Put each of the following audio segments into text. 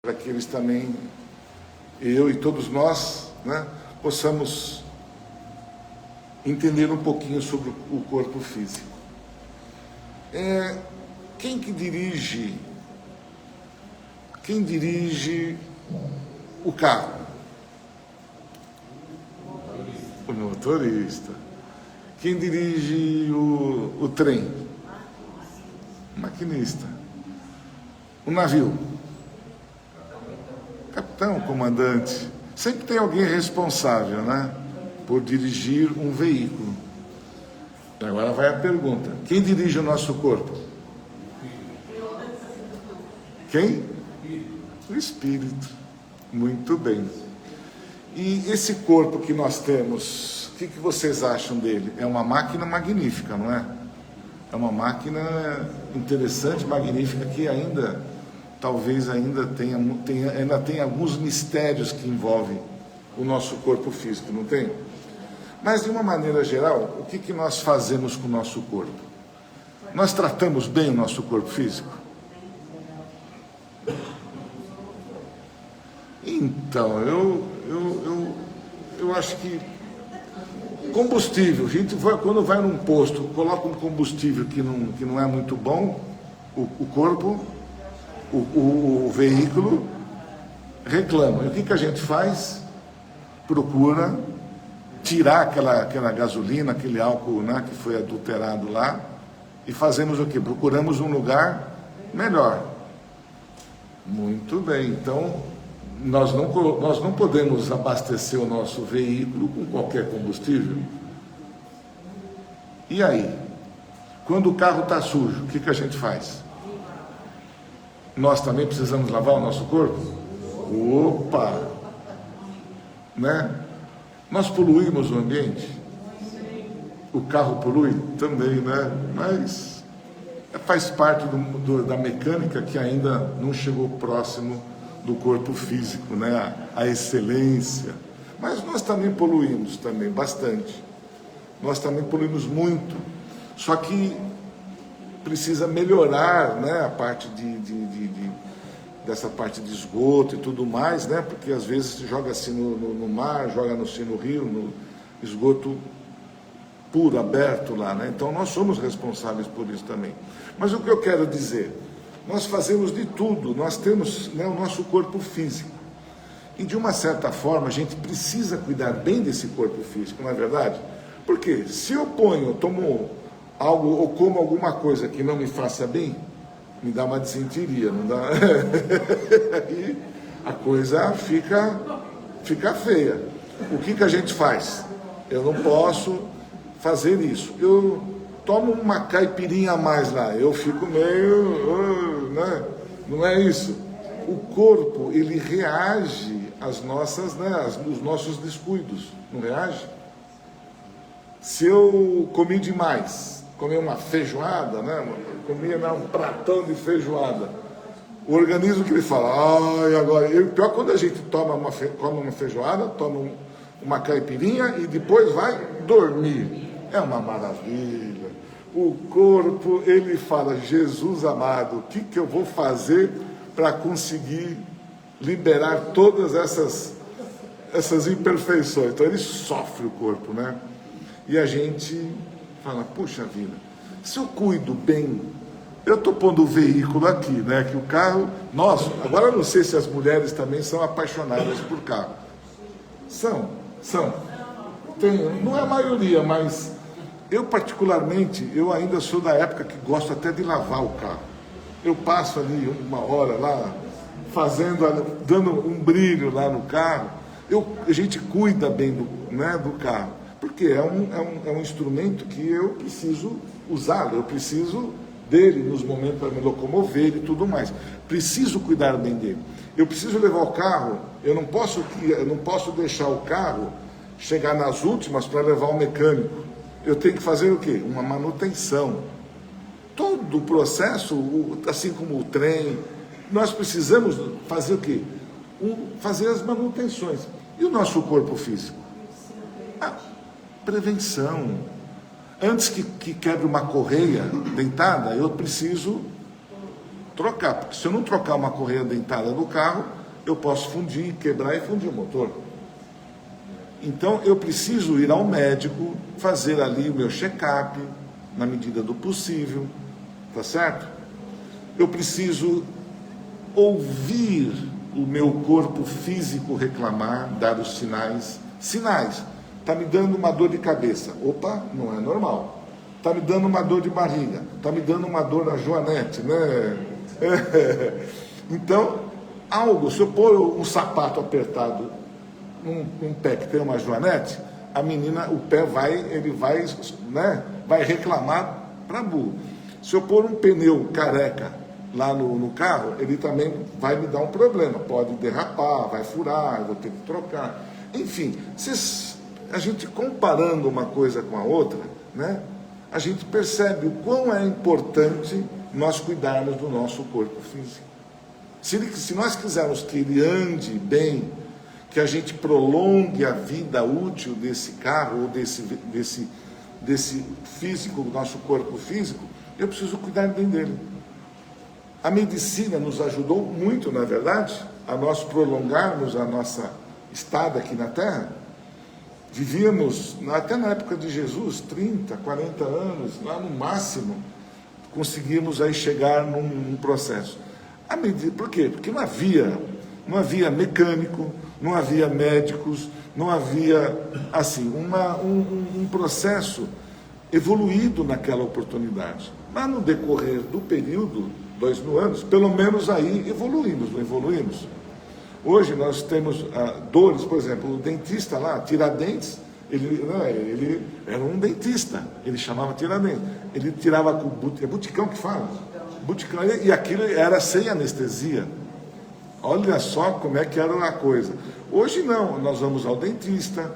para que eles também, eu e todos nós, né, possamos entender um pouquinho sobre o corpo físico. Quem dirige o carro? O motorista. Quem dirige o trem? O maquinista. O navio? Capitão, comandante. Sempre tem alguém responsável, né, por dirigir um veículo. Agora vai a pergunta: quem dirige o nosso corpo? Quem? O Espírito. Muito bem. E esse corpo que nós temos, o que vocês acham dele? É uma máquina magnífica, não é? É uma máquina interessante, magnífica, que talvez ainda tenha alguns mistérios que envolvem o nosso corpo físico, não tem? Mas, de uma maneira geral, o que nós fazemos com o nosso corpo? Nós tratamos bem o nosso corpo físico? Então, eu acho que combustível, a gente quando vai num posto, coloca um combustível que não é muito bom, o corpo, o veículo reclama. E o que a gente faz? Procura tirar aquela gasolina, aquele álcool, né, que foi adulterado lá, e fazemos o quê? Procuramos um lugar melhor. Muito bem, então nós não podemos abastecer o nosso veículo com qualquer combustível. E aí? Quando o carro está sujo, o que a gente faz? Nós também precisamos lavar o nosso corpo? Opa! Né? Nós poluímos o ambiente? O carro polui? Também, né? Mas faz parte da mecânica que ainda não chegou próximo do corpo físico, né? A excelência. Mas nós também poluímos também bastante. Nós também poluímos muito. Só que precisa melhorar, né, a parte dessa parte de esgoto e tudo mais, né? Porque às vezes se joga assim no mar, joga assim no rio, no esgoto puro, aberto lá, né? Então nós somos responsáveis por isso também. Mas o que eu quero dizer? Nós fazemos de tudo, nós temos, né, o nosso corpo físico. E de uma certa forma a gente precisa cuidar bem desse corpo físico, não é verdade? Porque se eu tomo algo ou como alguma coisa que não me faça bem, me dá uma disenteria, não dá? Aí a coisa fica feia. O que a gente faz? Eu não posso fazer isso. Eu tomo uma caipirinha a mais lá, eu fico meio, né? Não é isso? O corpo, ele reage às nossas, né, aos nossos descuidos, não reage? Se eu comi demais, comi uma feijoada, né, um pratão de feijoada, o organismo que ele fala, ai, agora, pior quando a gente come uma feijoada, toma uma caipirinha e depois vai dormir. É uma maravilha. O corpo, ele fala, Jesus amado, o que eu vou fazer para conseguir liberar todas essas imperfeições? Então ele sofre o corpo, né? E a gente fala, puxa vida, se eu cuido bem, eu estou pondo o veículo aqui, né? Que o carro, nossa, agora eu não sei se as mulheres também são apaixonadas por carro. São. Não é a maioria, mas eu particularmente, eu ainda sou da época que gosto até de lavar o carro. Eu passo ali uma hora lá, dando um brilho lá no carro. A gente cuida bem do carro, porque é um instrumento que eu preciso usá-lo, eu preciso dele nos momentos para me locomover e tudo mais. Preciso cuidar bem dele. Eu preciso levar o carro, eu não posso deixar o carro chegar nas últimas para levar o mecânico. Eu tenho que fazer o quê? Uma manutenção. Todo o processo, assim como o trem, nós precisamos fazer o quê? Fazer as manutenções. E o nosso corpo físico? Prevenção. Antes que quebre uma correia dentada, eu preciso trocar, porque se eu não trocar uma correia dentada do carro, eu posso fundir, quebrar e fundir o motor. Então eu preciso ir ao médico, fazer ali o meu check-up, na medida do possível, tá certo? Eu preciso ouvir o meu corpo físico reclamar, dar os sinais. Está me dando uma dor de cabeça. Opa, não é normal. Está me dando uma dor de barriga. Está me dando uma dor na joanete, né? Então, se eu pôr um sapato apertado num pé que tem uma joanete, a menina, o pé vai reclamar para burro. Se eu pôr um pneu careca lá no carro, ele também vai me dar um problema. Pode derrapar, vai furar, eu vou ter que trocar. Enfim, a gente comparando uma coisa com a outra, né, a gente percebe o quão é importante nós cuidarmos do nosso corpo físico. Se nós quisermos que ele ande bem, que a gente prolongue a vida útil desse carro, ou desse físico, do nosso corpo físico, eu preciso cuidar bem dele. A medicina nos ajudou muito, na verdade, a nós prolongarmos a nossa estada aqui na Terra. Vivíamos, até na época de Jesus, 30, 40 anos, lá no máximo, conseguimos aí chegar num processo. Por quê? Porque não havia mecânico, não havia médicos, não havia, assim, um processo evoluído naquela oportunidade. Mas no decorrer do período, 2000 anos, pelo menos aí evoluímos, não evoluímos? Hoje nós temos dores, por exemplo, o dentista lá, Tiradentes, ele era um dentista, ele chamava Tiradentes, ele tirava com buticão que fala? Buticão, e aquilo era sem anestesia. Olha só como é que era a coisa. Hoje não, nós vamos ao dentista,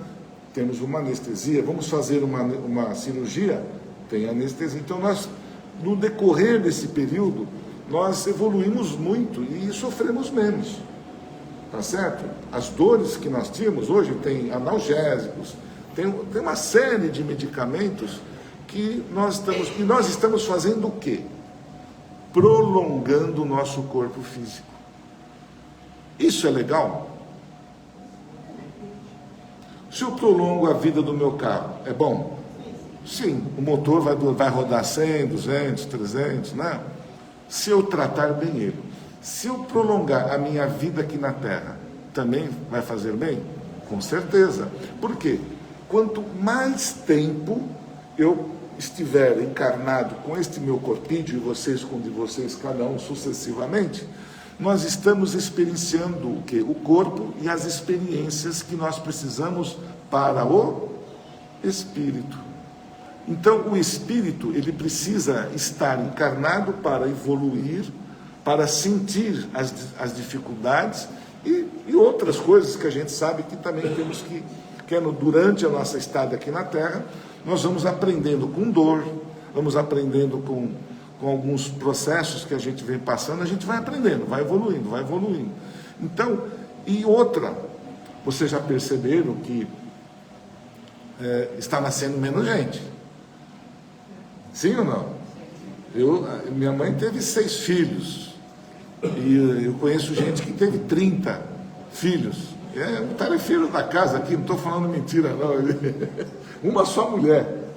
temos uma anestesia, vamos fazer uma cirurgia, tem anestesia. Então nós, no decorrer desse período, nós evoluímos muito e sofremos menos. Tá certo? As dores que nós tínhamos hoje tem analgésicos, tem uma série de medicamentos que nós estamos fazendo o quê? Prolongando o nosso corpo físico. Isso é legal? Se eu prolongo a vida do meu carro, é bom? Sim, o motor vai rodar 100, 200, 300, né? Se eu tratar bem ele. Se eu prolongar a minha vida aqui na Terra, também vai fazer bem? Com certeza. Por quê? Quanto mais tempo eu estiver encarnado com este meu corpinho, e vocês com o de vocês, cada um sucessivamente, nós estamos experienciando o quê? O corpo e as experiências que nós precisamos para o espírito. Então, o espírito, ele precisa estar encarnado para evoluir, para sentir as dificuldades e outras coisas que a gente sabe que também temos que durante a nossa estada aqui na Terra, nós vamos aprendendo com dor, vamos aprendendo com alguns processos que a gente vem passando, a gente vai aprendendo, vai evoluindo. Então, e outra, vocês já perceberam que está nascendo menos gente? Sim ou não? Minha mãe teve 6 filhos, e eu conheço gente que teve 30 filhos. É um tarefeiro da casa aqui, não estou falando mentira não. Uma só mulher,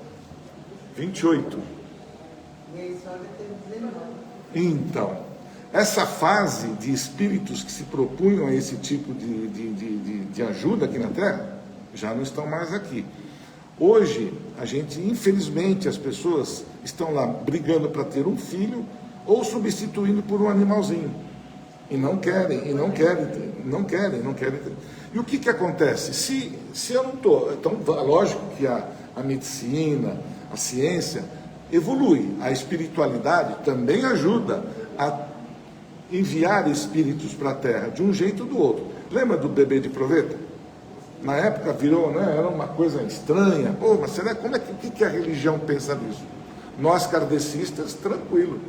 28. Então, essa fase de espíritos que se propunham a esse tipo de ajuda aqui na Terra, já não estão mais aqui. Hoje, infelizmente, as pessoas estão lá brigando para ter um filho ou substituindo por um animalzinho. E não querem. E o que acontece? Se eu não estou... Então, lógico que a medicina, a ciência evolui. A espiritualidade também ajuda a enviar espíritos para a Terra, de um jeito ou do outro. Lembra do bebê de proveta? Na época virou, né, era uma coisa estranha. Pô, mas será, o que a religião pensa nisso? Nós, kardecistas, tranquilo.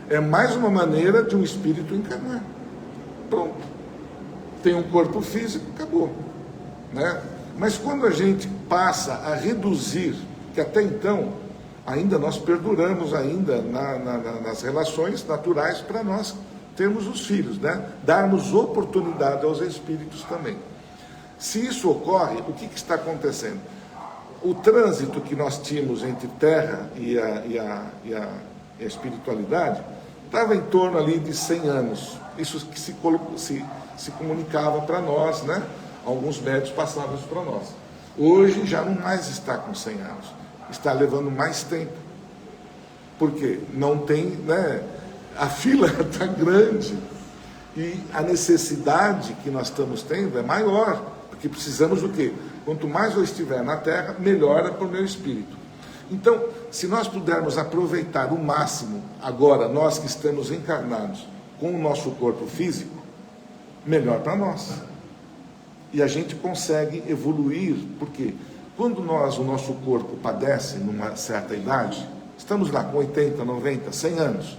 É mais uma maneira de um espírito encarnar. Pronto. Tem um corpo físico, acabou. Né? Mas quando a gente passa a reduzir, que até então, ainda nós perduramos ainda nas relações naturais para nós termos os filhos, né? Darmos oportunidade aos espíritos também. Se isso ocorre, o que está acontecendo? O trânsito que nós tínhamos entre terra e a espiritualidade estava em torno ali de 100 anos. Isso que se comunicava para nós, né? Alguns médios passavam isso para nós. Hoje já não mais está com 100 anos. Está levando mais tempo. Porque não tem, né? A fila está grande e a necessidade que nós estamos tendo é maior. Porque precisamos do quê? Quanto mais eu estiver na Terra, melhor é para o meu espírito. Então, se nós pudermos aproveitar o máximo, agora, nós que estamos encarnados com o nosso corpo físico, melhor para nós. E a gente consegue evoluir, porque quando o nosso corpo padece numa certa idade, estamos lá com 80, 90, 100 anos,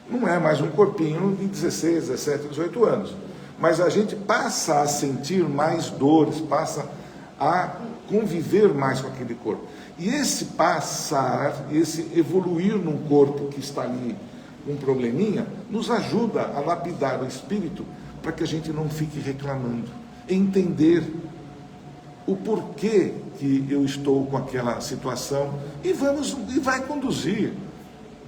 não é mais um corpinho de 16, 17, 18 anos, mas a gente passa a sentir mais dores, passa a conviver mais com aquele corpo. E esse passar, esse evoluir num corpo que está ali com um probleminha, nos ajuda a lapidar o espírito para que a gente não fique reclamando, entender o porquê que eu estou com aquela situação e vai conduzir.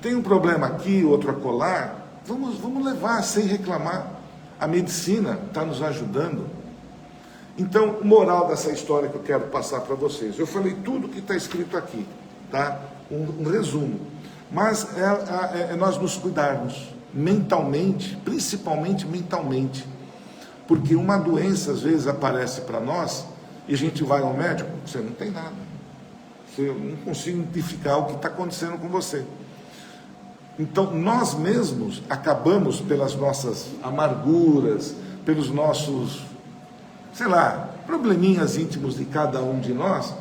Tem um problema aqui, outro acolá, vamos levar sem reclamar. A medicina está nos ajudando. Então, moral dessa história que eu quero passar para vocês. Eu falei tudo que está escrito aqui, tá? Um resumo. Mas é nós nos cuidarmos mentalmente, principalmente mentalmente. Porque uma doença, às vezes, aparece para nós e a gente vai ao médico, você não tem nada. Eu não consigo identificar o que está acontecendo com você. Então, nós mesmos acabamos, pelas nossas amarguras, pelos nossos, sei lá, probleminhas íntimos de cada um de nós,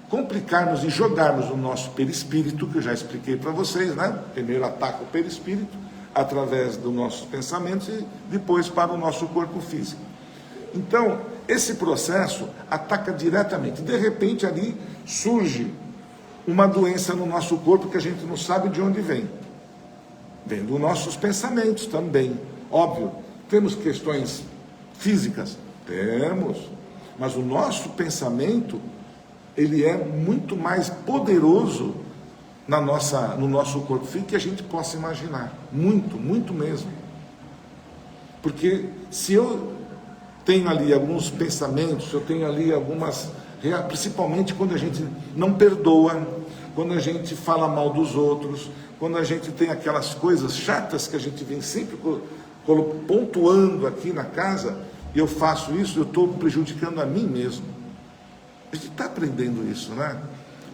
complicarmos e jogarmos no nosso perispírito, que eu já expliquei para vocês, né? Primeiro ataca o perispírito, através dos nossos pensamentos, e depois para o nosso corpo físico. Então, esse processo ataca diretamente. De repente, ali surge uma doença no nosso corpo que a gente não sabe de onde vem. Vem dos nossos pensamentos também. Óbvio, temos questões físicas? Temos. Mas o nosso pensamento, ele é muito mais poderoso no nosso corpo físico que a gente possa imaginar. Muito, muito mesmo. Porque se eu tenho ali alguns pensamentos, eu tenho ali algumas, principalmente quando a gente não perdoa, quando a gente fala mal dos outros, quando a gente tem aquelas coisas chatas que a gente vem sempre pontuando aqui na casa, e eu faço isso, eu estou prejudicando a mim mesmo. A gente está aprendendo isso, né?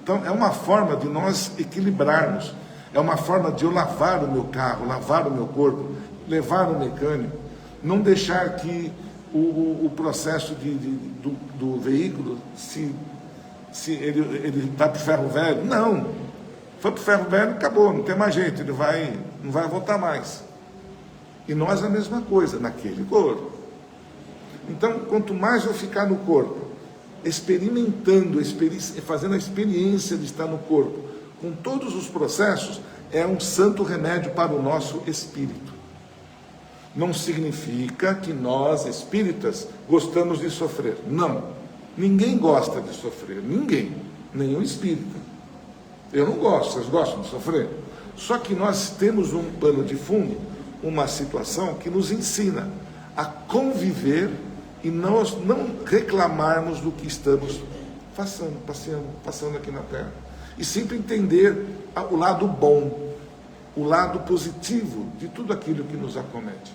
Então, é uma forma de nós equilibrarmos, é uma forma de eu lavar o meu carro, lavar o meu corpo, levar o mecânico, não deixar que o processo do veículo, se ele vai para o ferro velho, não, foi para o ferro velho, acabou, não tem mais jeito, ele não vai voltar mais. E nós a mesma coisa, naquele corpo. Então, quanto mais eu ficar no corpo, experimentando, fazendo a experiência de estar no corpo, com todos os processos, é um santo remédio para o nosso espírito. Não significa que nós, espíritas, gostamos de sofrer. Não. Ninguém gosta de sofrer. Ninguém. Nenhum espírita. Eu não gosto. Vocês gostam de sofrer? Só que nós temos um pano de fundo, uma situação que nos ensina a conviver e nós não reclamarmos do que estamos passando aqui na Terra. E sempre entender o lado bom, o lado positivo de tudo aquilo que nos acomete.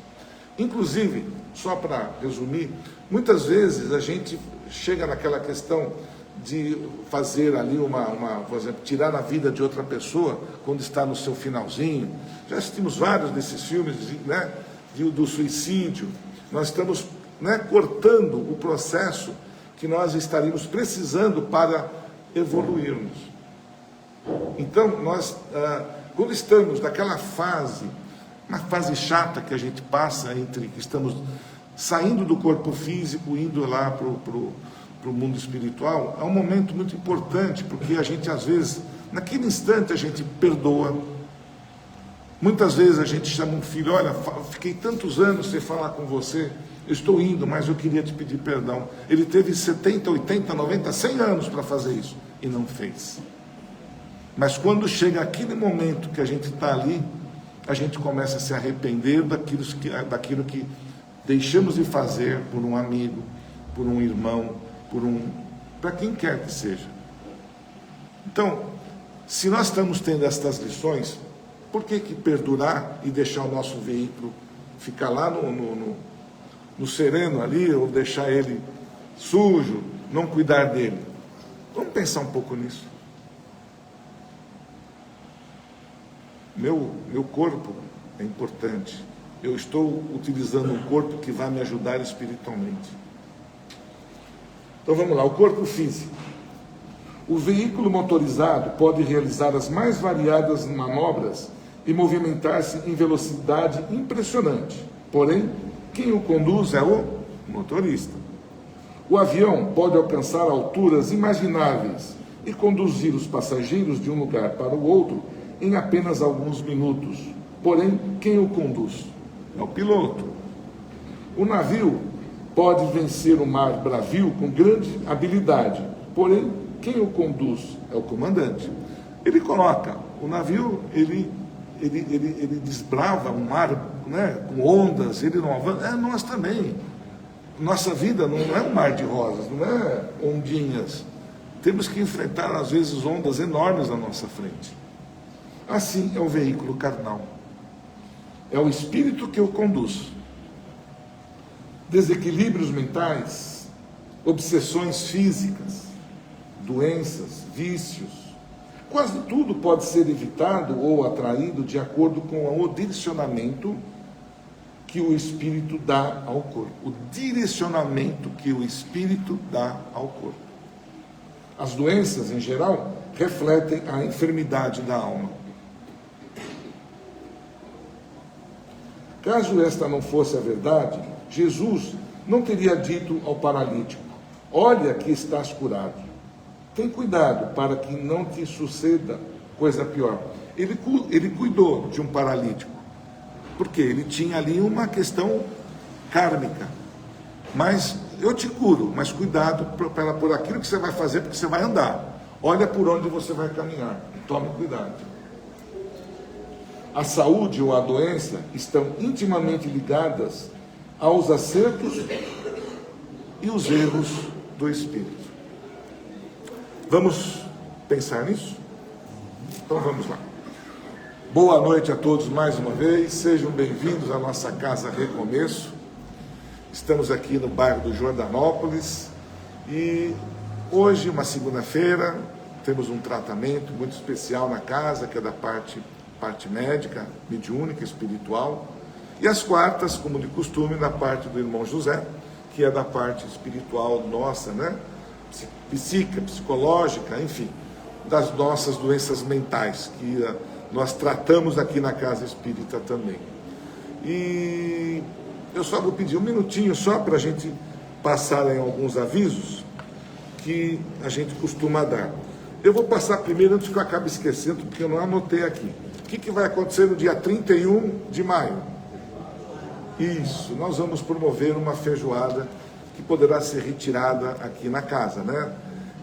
Inclusive, só para resumir, muitas vezes a gente chega naquela questão de fazer ali por exemplo, tirar a vida de outra pessoa quando está no seu finalzinho. Já assistimos vários desses filmes, né, do suicídio. Nós estamos, né, cortando o processo que nós estaríamos precisando para evoluirmos. Então, nós, quando estamos naquela fase, uma fase chata que a gente passa entre que estamos saindo do corpo físico, indo lá para o mundo espiritual, é um momento muito importante, porque a gente, às vezes, naquele instante, a gente perdoa, Muitas vezes a gente chama um filho, olha, fiquei tantos anos sem falar com você, eu estou indo, mas eu queria te pedir perdão. Ele teve 70, 80, 90, 100 anos para fazer isso e não fez. Mas quando chega aquele momento que a gente está ali, a gente começa a se arrepender daquilo que deixamos de fazer por um amigo, por um irmão, para quem quer que seja. Então, se nós estamos tendo estas lições, por que perdurar e deixar o nosso veículo ficar lá no sereno ali, ou deixar ele sujo, não cuidar dele? Vamos pensar um pouco nisso. Meu corpo é importante. Eu estou utilizando um corpo que vai me ajudar espiritualmente. Então vamos lá, o corpo físico. O veículo motorizado pode realizar as mais variadas manobras e movimentar-se em velocidade impressionante. Porém, quem o conduz é o motorista. O avião pode alcançar alturas imagináveis e conduzir os passageiros de um lugar para o outro em apenas alguns minutos. Porém, quem o conduz? É o piloto. O navio pode vencer o mar bravio com grande habilidade. Porém, quem o conduz é o comandante. Ele coloca o navio, ele desbrava um mar, né, com ondas, ele não avança. Nós também. Nossa vida não é um mar de rosas, não é ondinhas. Temos que enfrentar, às vezes, ondas enormes na nossa frente. Assim é o veículo carnal. É o espírito que o conduz. Desequilíbrios mentais, obsessões físicas, doenças, vícios, quase tudo pode ser evitado ou atraído de acordo com o direcionamento que o Espírito dá ao corpo. O direcionamento que o Espírito dá ao corpo. As doenças, em geral, refletem a enfermidade da alma. Caso esta não fosse a verdade, Jesus não teria dito ao paralítico: olha que estás curado. Tem cuidado para que não te suceda coisa pior. Ele cuidou de um paralítico, porque ele tinha ali uma questão kármica. Mas eu te curo, mas cuidado por aquilo que você vai fazer, porque você vai andar. Olha por onde você vai caminhar. Tome cuidado. A saúde ou a doença estão intimamente ligadas aos acertos e os erros do espírito. Vamos pensar nisso? Então vamos lá. Boa noite a todos mais uma vez, sejam bem-vindos à nossa Casa Recomeço. Estamos aqui no bairro do Jordanópolis e hoje, uma segunda-feira, temos um tratamento muito especial na casa, que é da parte médica, mediúnica, espiritual, e as quartas, como de costume, da parte do irmão José, que é da parte espiritual nossa, né? Psíquica, psicológica, enfim, das nossas doenças mentais, que nós tratamos aqui na Casa Espírita também. E eu só vou pedir um minutinho só para a gente passar em alguns avisos que a gente costuma dar. Eu vou passar primeiro, antes que eu acabe esquecendo, porque eu não anotei aqui. O que vai acontecer no dia 31 de maio? Isso, nós vamos promover uma feijoada que poderá ser retirada aqui na casa, né?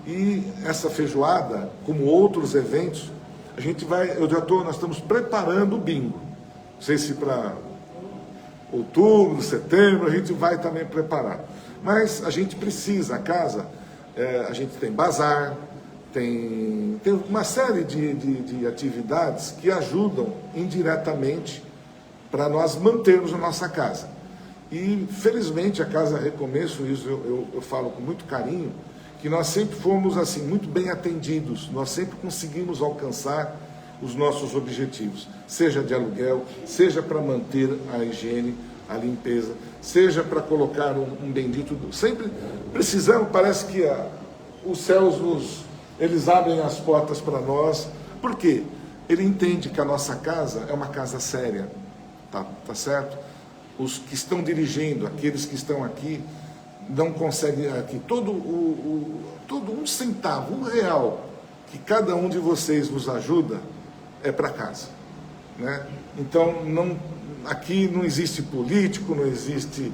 E essa feijoada, como outros eventos, nós estamos preparando o bingo. Não sei se para outubro, setembro, a gente vai também preparar. Mas a gente precisa, a casa, a gente tem bazar, tem uma série de atividades que ajudam indiretamente para nós mantermos a nossa casa. E, felizmente, a Casa Recomeço, isso eu falo com muito carinho, que nós sempre fomos assim, muito bem atendidos, nós sempre conseguimos alcançar os nossos objetivos, seja de aluguel, seja para manter a higiene, a limpeza, seja para colocar um bendito, sempre precisamos, parece que os céus eles abrem as portas para nós. Por quê? Ele entende que a nossa casa é uma casa séria, tá certo? Os que estão dirigindo, aqueles que estão aqui, não conseguem aqui, todo um centavo, R$1, que cada um de vocês nos ajuda, é para casa. né? Então, aqui não existe político, não existe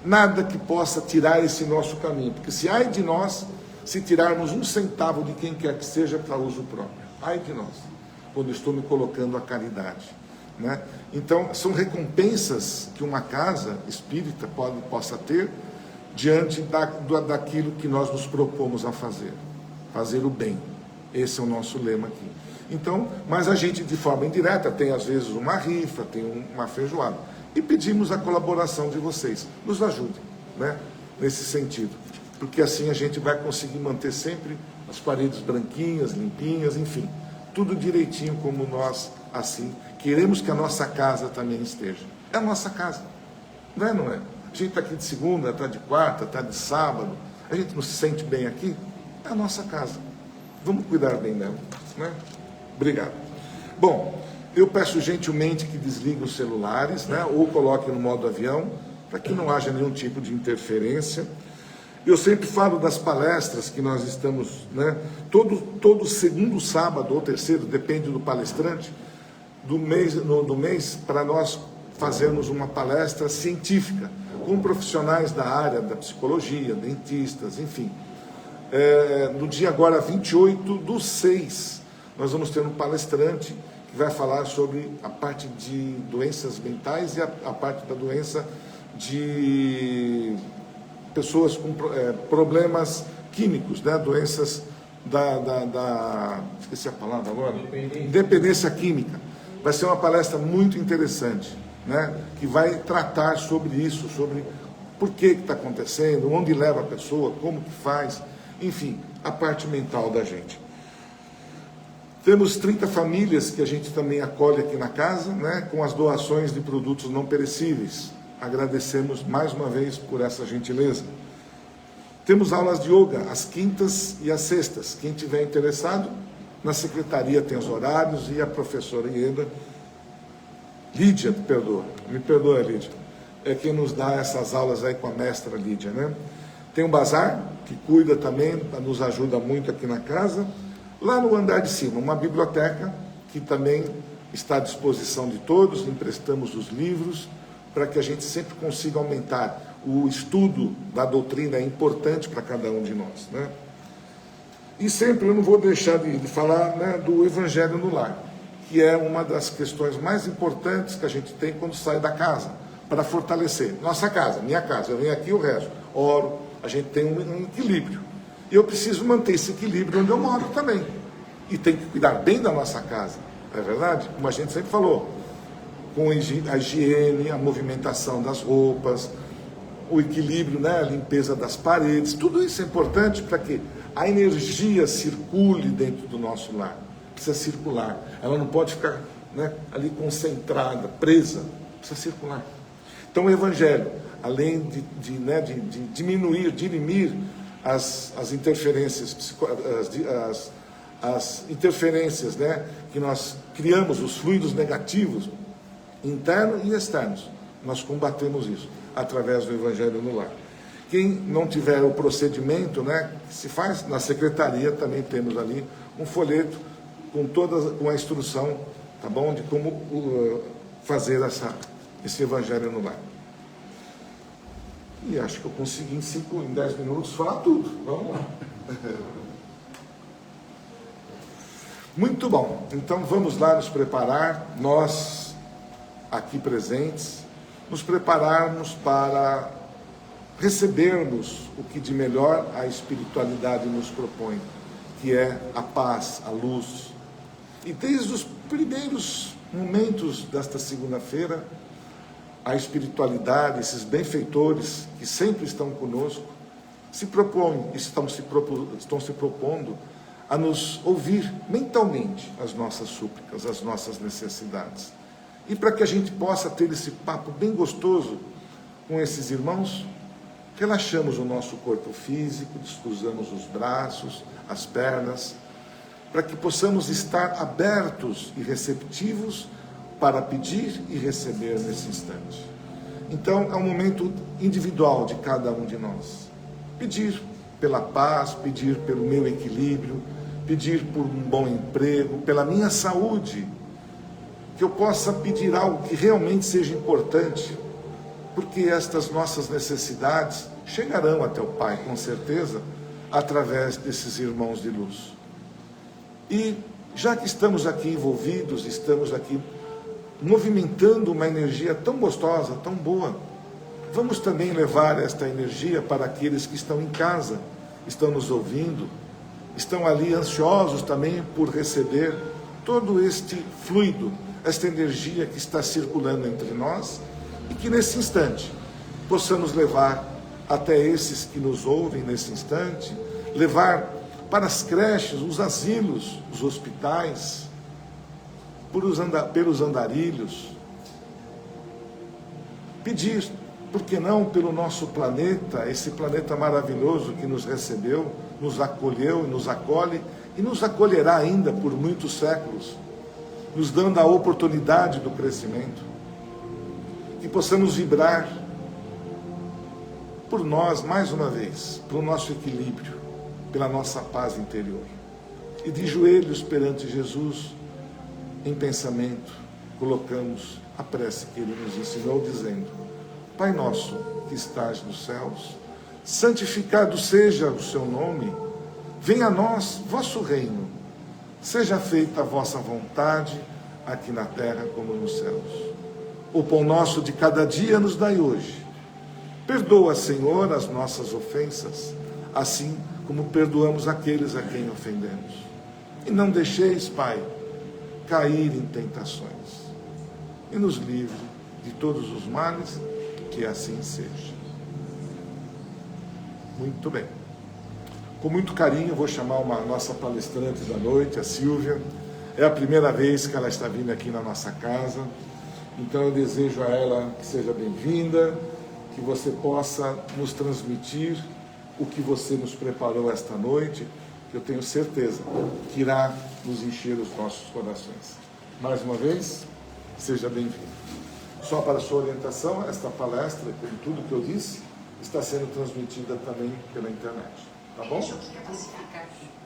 nada que possa tirar esse nosso caminho, porque se ai de nós, se tirarmos um centavo de quem quer que seja para uso próprio, ai de nós, quando estou me colocando à caridade, né? Então, são recompensas que uma casa espírita possa ter diante daquilo que nós nos propomos a fazer o bem. Esse é o nosso lema aqui. Então, mas a gente de forma indireta tem às vezes uma rifa, tem uma feijoada, e pedimos a colaboração de vocês, nos ajudem, né, nesse sentido, porque assim a gente vai conseguir manter sempre as paredes branquinhas, limpinhas, enfim, tudo direitinho como nós assim queremos que a nossa casa também esteja. É a nossa casa, não é? Não é? A gente está aqui de segunda, está de quarta, está de sábado, a gente não se sente bem aqui? É a nossa casa. Vamos cuidar bem dela, né? Obrigado. Bom, eu peço gentilmente que desliguem os celulares, né, ou coloquem no modo avião, para que não haja nenhum tipo de interferência. Eu sempre falo das palestras que nós estamos, né, todo segundo sábado ou terceiro, depende do palestrante, do mês, para nós fazermos uma palestra científica, com profissionais da área da psicologia, dentistas, enfim. No dia agora 28/6, nós vamos ter um palestrante que vai falar sobre a parte de doenças mentais e a parte da doença de pessoas com problemas químicos, né? Doenças esqueci a palavra agora, dependência química. Vai ser uma palestra muito interessante, né? Que vai tratar sobre isso, sobre por que está acontecendo, onde leva a pessoa, como que faz, enfim, a parte mental da gente. Temos 30 famílias que a gente também acolhe aqui na casa, né, com as doações de produtos não perecíveis. Agradecemos mais uma vez por essa gentileza. Temos aulas de yoga às quintas e às sextas. Quem tiver interessado, na secretaria tem os horários e a professora Ieda, Lídia, me perdoa, Lídia, é quem nos dá essas aulas aí com a mestra Lídia, né? Tem um bazar, que cuida também, nos ajuda muito aqui na casa. Lá no andar de cima, uma biblioteca, que também está à disposição de todos, emprestamos os livros, para que a gente sempre consiga aumentar. O estudo da doutrina é importante para cada um de nós, né? E sempre eu não vou deixar de falar, né, do Evangelho no Lar, que é uma das questões mais importantes que a gente tem quando sai da casa, para fortalecer. Nossa casa, minha casa, eu venho aqui, eu rezo, oro, a gente tem um equilíbrio. E eu preciso manter esse equilíbrio onde eu moro também. E tem que cuidar bem da nossa casa, não é verdade? Como a gente sempre falou, com a higiene, a movimentação das roupas, o equilíbrio, né, a limpeza das paredes, tudo isso é importante para que a energia circule dentro do nosso lar. Precisa circular. Ela não pode ficar, né, ali concentrada, presa. Precisa circular. Então o Evangelho, além de diminuir, dirimir as interferências, as interferências, né, que nós criamos, os fluidos negativos, internos e externos, nós combatemos isso através do Evangelho no Lar. Quem não tiver o procedimento, né, que se faz na secretaria, também temos ali um folheto com a instrução, tá bom, de como fazer esse Evangelho no Lar. E acho que eu consegui em 10 minutos falar tudo. Vamos lá. Muito bom. Então vamos lá nos preparar, nós aqui presentes, nos prepararmos para recebermos o que de melhor a espiritualidade nos propõe, que é a paz, a luz. E desde os primeiros momentos desta segunda-feira, a espiritualidade, esses benfeitores que sempre estão conosco, estão se propondo a nos ouvir mentalmente as nossas súplicas, as nossas necessidades. E para que a gente possa ter esse papo bem gostoso com esses irmãos, relaxamos o nosso corpo físico, descruzamos os braços, as pernas, para que possamos estar abertos e receptivos para pedir e receber nesse instante. Então, é um momento individual de cada um de nós. Pedir pela paz, pedir pelo meu equilíbrio, pedir por um bom emprego, pela minha saúde que eu possa pedir algo que realmente seja importante, porque estas nossas necessidades chegarão até o Pai, com certeza, através desses irmãos de luz. E já que estamos aqui envolvidos, estamos aqui movimentando uma energia tão gostosa, tão boa, vamos também levar esta energia para aqueles que estão em casa, estão nos ouvindo, estão ali ansiosos também por receber todo este fluido, esta energia que está circulando entre nós, e que nesse instante possamos levar até esses que nos ouvem nesse instante, levar para as creches, os asilos, os hospitais, pelos andarilhos, pedir, por que não, pelo nosso planeta, esse planeta maravilhoso que nos recebeu, nos acolheu e nos acolhe, e nos acolherá ainda por muitos séculos, nos dando a oportunidade do crescimento, que possamos vibrar por nós, mais uma vez, pelo nosso equilíbrio, pela nossa paz interior. E de joelhos perante Jesus, em pensamento, colocamos a prece que Ele nos ensinou, dizendo: Pai nosso que estás nos céus, santificado seja o seu nome, venha a nós vosso reino, seja feita a vossa vontade, aqui na terra como nos céus. O pão nosso de cada dia nos dai hoje. Perdoa, Senhor, as nossas ofensas, assim como perdoamos aqueles a quem ofendemos. E não deixeis, Pai, cair em tentações. E nos livre de todos os males, que assim seja. Muito bem. Com muito carinho, vou chamar uma nossa palestrante da noite, a Silvia. É a primeira vez que ela está vindo aqui na nossa casa. Então eu desejo a ela que seja bem-vinda, que você possa nos transmitir o que você nos preparou esta noite, que eu tenho certeza que irá nos encher os nossos corações. Mais uma vez, seja bem-vindo. Só para a sua orientação, esta palestra, com tudo que eu disse, está sendo transmitida também pela internet. Tá bom?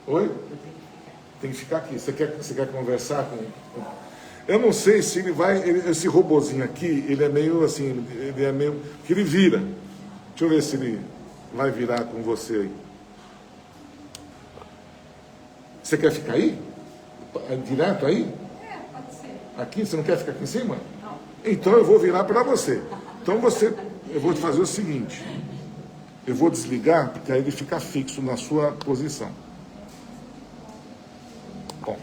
Oi? Tem que ficar aqui. Você quer conversar com... Eu não sei se ele vai... Esse robozinho aqui, ele é meio assim... que ele vira. Deixa eu ver se ele vai virar com você aí. Você quer ficar aí? Direto aí? Pode ser. Aqui? Você não quer ficar aqui em cima? Não. Então eu vou virar para você. Então eu vou fazer o seguinte. Eu vou desligar, porque aí ele fica fixo na sua posição. Bom,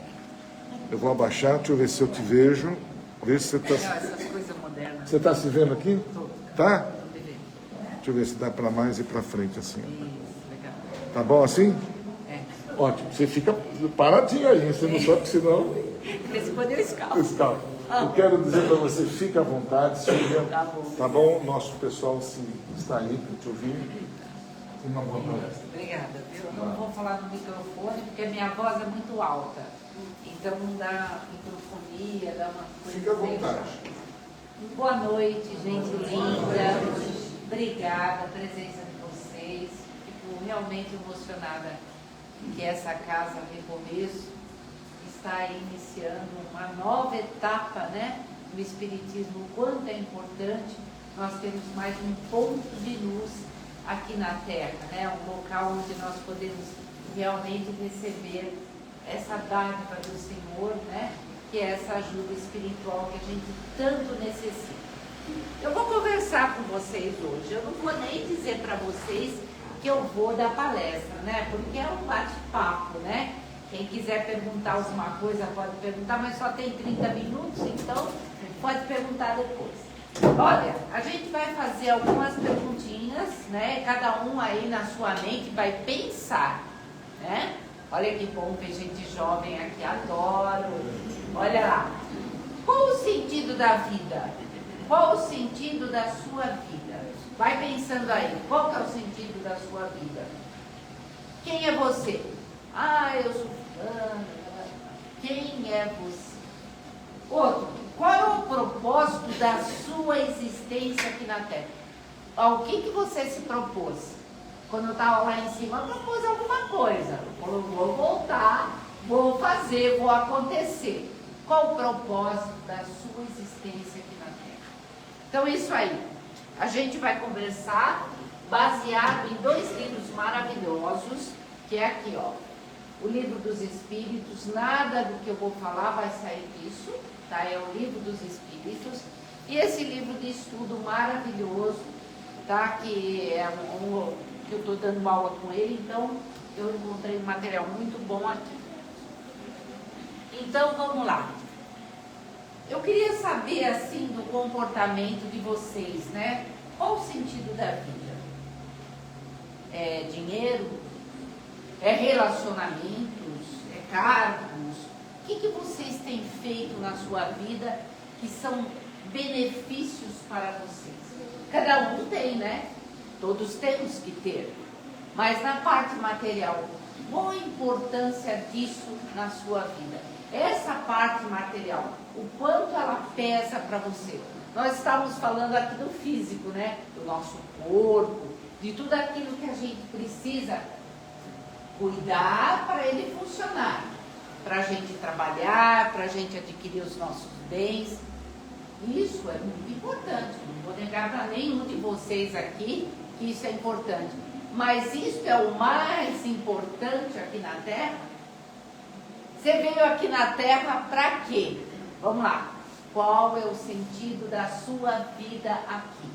eu vou abaixar, deixa eu ver se eu te vejo. Ver se você está... Essas coisas modernas. Você está se vendo aqui? Tô. Tá? Beleza. Deixa eu ver se dá para mais e para frente assim. Isso, legal. Tá bom assim? É. Ótimo. Você fica paradinho aí, você não sobe, senão... Desse quando eu escalo. Escala. Eu quero dizer para você, fique à vontade, Silvia. Tá bom. Tá bom? Nosso pessoal está aí para te ouvir. Uma boa palestra. Obrigada, viu? Eu não vou falar no microfone porque a minha voz é muito alta. Então não dá microfonia, dá uma coisa. Fique à vontade. Boa noite, gente linda. Obrigada a presença de vocês. Fico realmente emocionada que essa casa Recomeço está iniciando uma nova etapa, né, no Espiritismo. O quanto é importante nós termos mais um ponto de luz aqui na Terra, né, um local onde nós podemos realmente receber essa dádiva do Senhor, né, que é essa ajuda espiritual que a gente tanto necessita. Eu vou conversar com vocês hoje, eu não vou nem dizer para vocês que eu vou dar palestra, né, porque é um bate-papo, né. Quem quiser perguntar alguma coisa pode perguntar, mas só tem 30 minutos, então pode perguntar depois. Olha, a gente vai fazer algumas perguntinhas, né? Cada um aí na sua mente vai pensar, né? Olha que bom, tem gente jovem aqui, adoro. Olha lá. Qual o sentido da vida? Qual o sentido da sua vida? Vai pensando aí, qual que é o sentido da sua vida? Quem é você? Ah, eu sou fulano. Quem é você? Outro, qual é o propósito da sua existência aqui na Terra? Ao que você se propôs? Quando eu estava lá em cima, eu propus alguma coisa. Eu falei, vou voltar, vou fazer, vou acontecer. qual o propósito da sua existência aqui na Terra. Então, isso aí. A gente vai conversar baseado em 2 livros maravilhosos, que é aqui, ó. O Livro dos Espíritos, nada do que eu vou falar vai sair disso, tá? É o Livro dos Espíritos. E esse livro de estudo maravilhoso, tá? Que é que eu estou dando aula com ele, então eu encontrei um material muito bom aqui. Então, vamos lá. Eu queria saber, assim, do comportamento de vocês, né? Qual o sentido da vida? É dinheiro? É relacionamentos? É cargos? O que vocês têm feito na sua vida que são benefícios para vocês? Cada um tem, né? Todos temos que ter. Mas na parte material, qual a importância disso na sua vida? Essa parte material, o quanto ela pesa para você? Nós estamos falando aqui do físico, né? Do nosso corpo, de tudo aquilo que a gente precisa cuidar para ele funcionar, para a gente trabalhar, para a gente adquirir os nossos bens. Isso é muito importante. Não vou negar para nenhum de vocês aqui que isso é importante. Mas isso é o mais importante aqui na Terra? Você veio aqui na Terra para quê? Vamos lá. Qual é o sentido da sua vida aqui?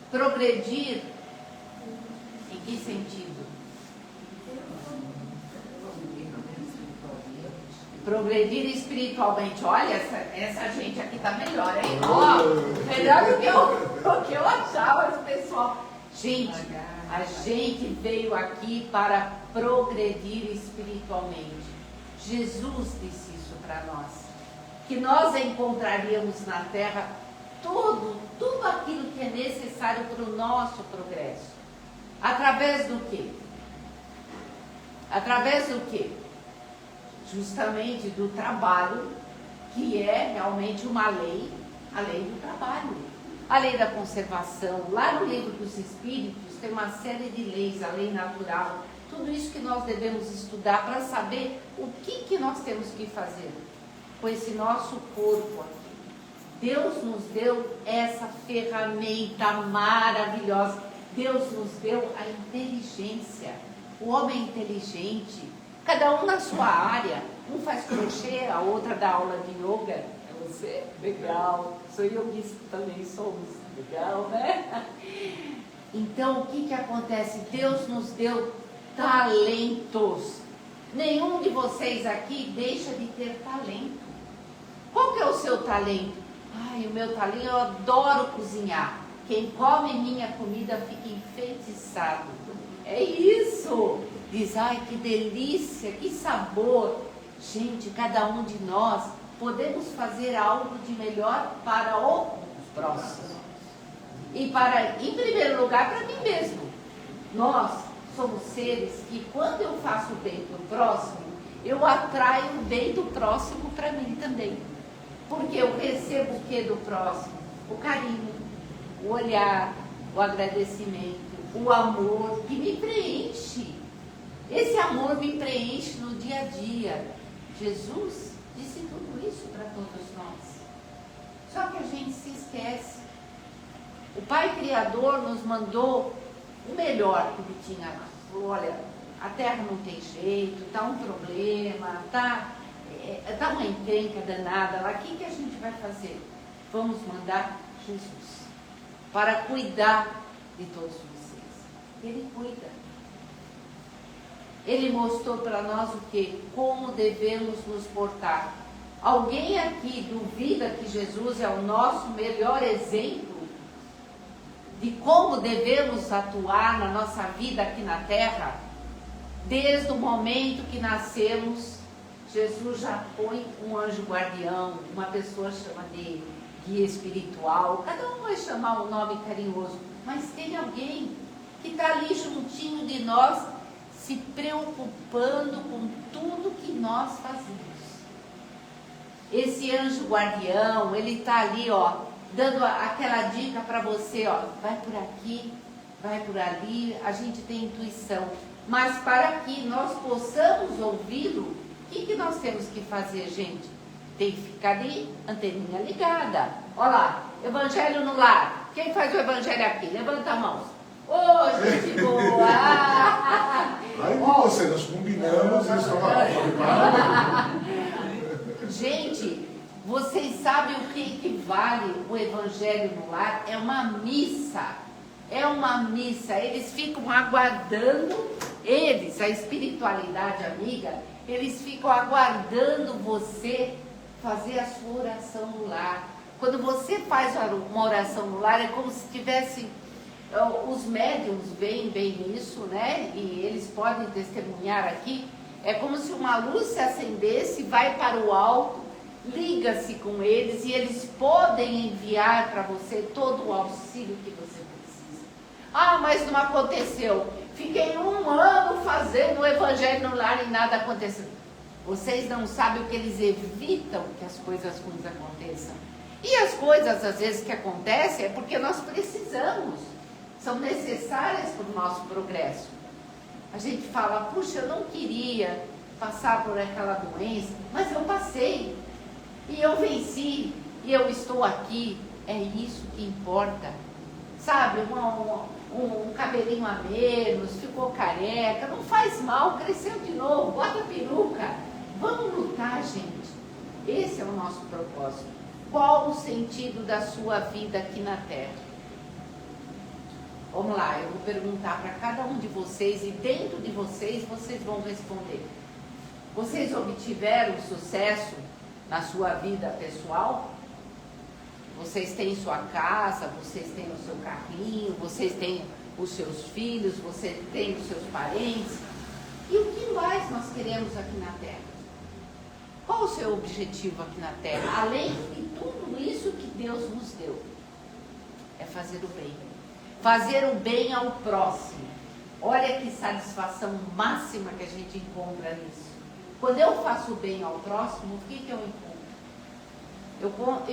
Progredir? Em que sentido? Progredir espiritualmente. Olha, essa gente aqui tá melhor, hein? Ó, melhor do que eu achava, pessoal. Gente, a gente veio aqui para progredir espiritualmente. Jesus disse isso para nós, que nós encontraríamos na Terra tudo aquilo que é necessário para o nosso progresso. Através do quê? Através do quê? Justamente do trabalho, que é realmente uma lei, a lei do trabalho, a lei da conservação. Lá no Livro dos Espíritos tem uma série de leis, a lei natural, tudo isso que nós devemos estudar para saber o que nós temos que fazer com esse nosso corpo aqui. Deus nos deu essa ferramenta maravilhosa. Deus nos deu a inteligência. O homem é inteligente, cada um na sua área. Um faz crochê, a outra dá aula de yoga. É você? Legal. Sou yoguista também, somos. Legal, né? Então, o que acontece? Deus nos deu talentos. Nenhum de vocês aqui deixa de ter talento. Qual que é o seu talento? Ai, o meu talento, eu adoro cozinhar. Quem come minha comida fica enfeitiçado. É isso. Diz, ai, que delícia, que sabor. Gente, cada um de nós podemos fazer algo de melhor para o próximo. E em primeiro lugar, para mim mesmo. Nós somos seres que, quando eu faço o bem para o próximo, eu atraio o bem do próximo para mim também. Porque eu recebo o que do próximo? O carinho, o olhar, o agradecimento, o amor que me preenche. Esse amor me preenche no dia a dia. Jesus disse tudo isso para todos nós. Só que a gente se esquece. O Pai Criador nos mandou o melhor que ele tinha lá. Falou, olha, a terra não tem jeito, está um problema, está uma encrenca danada lá. O que a gente vai fazer? Vamos mandar Jesus para cuidar de todos vocês. Ele cuida. Ele mostrou para nós o quê? Como devemos nos portar. Alguém aqui duvida que Jesus é o nosso melhor exemplo de como devemos atuar na nossa vida aqui na Terra? Desde o momento que nascemos, Jesus já põe um anjo guardião, uma pessoa chama de guia espiritual, cada um vai chamar um nome carinhoso, mas tem alguém que está ali juntinho de nós, se preocupando com tudo que nós fazemos. Esse anjo guardião, ele está ali, ó, dando aquela dica para você, ó, vai por aqui, vai por ali, a gente tem intuição. Mas para que nós possamos ouvi-lo, o que nós temos que fazer, gente? Tem que ficar ali, anteninha ligada. Olha lá, evangelho no lar. Quem faz o evangelho aqui? Levanta a mão. Ô, gente boa! Aí você, nós combinamos isso. Gente, vocês sabem o que equivale o evangelho no lar? É uma missa. É uma missa. Eles ficam aguardando, a espiritualidade amiga, eles ficam aguardando você fazer a sua oração no lar. Quando você faz uma oração no lar, é como se tivesse... Os médiuns veem bem isso, né? E eles podem testemunhar aqui. É como se uma luz se acendesse, vai para o alto, liga-se com eles e eles podem enviar para você todo o auxílio que você precisa. Ah, mas não aconteceu. Fiquei 1 ano fazendo o evangelho no lar e nada aconteceu. Vocês não sabem o que eles evitam que as coisas ruins aconteçam. E as coisas, às vezes, que acontecem é porque nós precisamos. São necessárias para o nosso progresso. A gente fala, puxa, eu não queria passar por aquela doença, mas eu passei. E eu venci. E eu estou aqui. É isso que importa. Sabe, um cabelinho a menos, ficou careca, não faz mal, cresceu de novo, bota peruca. Vamos lutar, gente. Esse é o nosso propósito. Qual o sentido da sua vida aqui na Terra? Vamos lá, eu vou perguntar para cada um de vocês e dentro de vocês vão responder. Vocês obtiveram sucesso na sua vida pessoal? Vocês têm sua casa, vocês têm o seu carrinho, vocês têm os seus filhos, você tem os seus parentes. E o que mais nós queremos aqui na Terra? Qual o seu objetivo aqui na Terra? Além de tudo isso que Deus nos deu. É fazer o bem. Fazer o bem ao próximo. Olha que satisfação máxima que a gente encontra nisso. Quando eu faço o bem ao próximo, o que eu encontro? Eu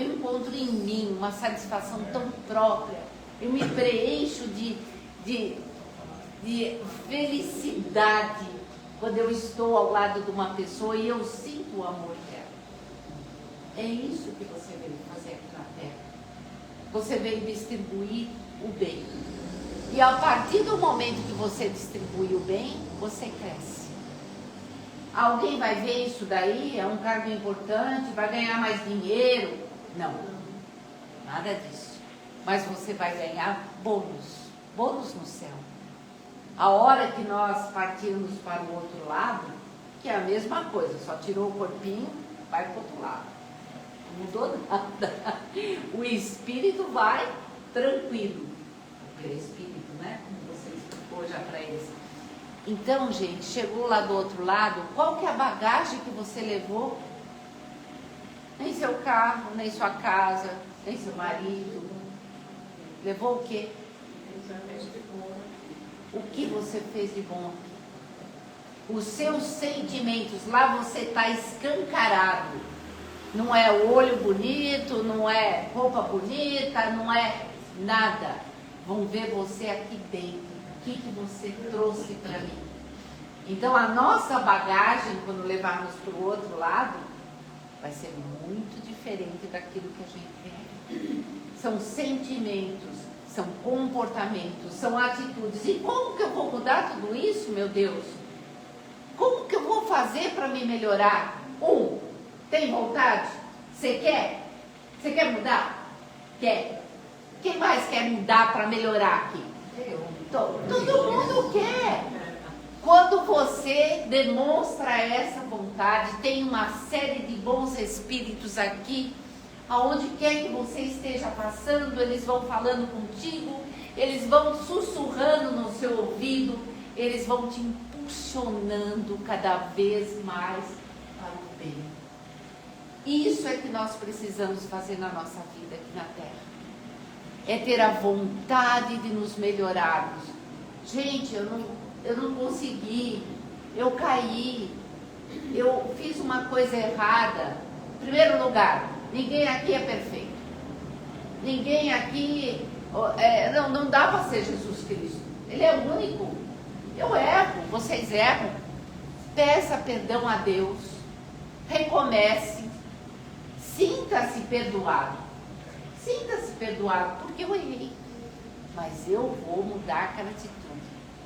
encontro em mim uma satisfação tão própria. Eu me preencho de felicidade quando eu estou ao lado de uma pessoa e eu sinto o amor dela. É isso que você veio fazer aqui na Terra. Você veio distribuir o bem. E a partir do momento que você distribui o bem, você cresce. Alguém vai ver isso daí, é um cargo importante, vai ganhar mais dinheiro. Não, nada disso. Mas você vai ganhar bônus no céu. A hora que nós partirmos para o outro lado, que é a mesma coisa, só tirou o corpinho, vai para o outro lado. Não mudou nada. O espírito vai tranquilo. O espírito, né? Como você explicou já para eles. Então, gente, chegou lá do outro lado, qual que é a bagagem que você levou? Nem seu carro, nem sua casa, nem seu marido. Levou o quê? O que você fez de bom aqui? Os seus sentimentos, lá você está escancarado. Não é olho bonito, não é roupa bonita, não é nada. Vão ver você aqui dentro. O que você trouxe para mim? Então a nossa bagagem, quando levarmos para o outro lado, vai ser muito diferente daquilo que a gente tem. São sentimentos, são comportamentos, são atitudes. E como que eu vou mudar tudo isso, meu Deus? Como que eu vou fazer para me melhorar? Tem vontade? Você quer? Você quer mudar? Quer. Quem mais quer mudar para melhorar aqui? Todo mundo quer. Quando você demonstra essa vontade, tem uma série de bons espíritos aqui, aonde quer que você esteja passando, eles vão falando contigo, eles vão sussurrando no seu ouvido, eles vão te impulsionando cada vez mais para o bem. Isso é que nós precisamos fazer na nossa vida aqui na Terra. É ter a vontade de nos melhorarmos. Gente, eu não consegui, eu caí, eu fiz uma coisa errada. Em primeiro lugar, ninguém aqui é perfeito. Ninguém aqui, não dá para ser Jesus Cristo. Ele é o único. Eu erro, vocês erram. Peça perdão a Deus, recomece, Sinta-se perdoado. Sinta-se perdoado, porque eu errei. Mas eu vou mudar aquela atitude.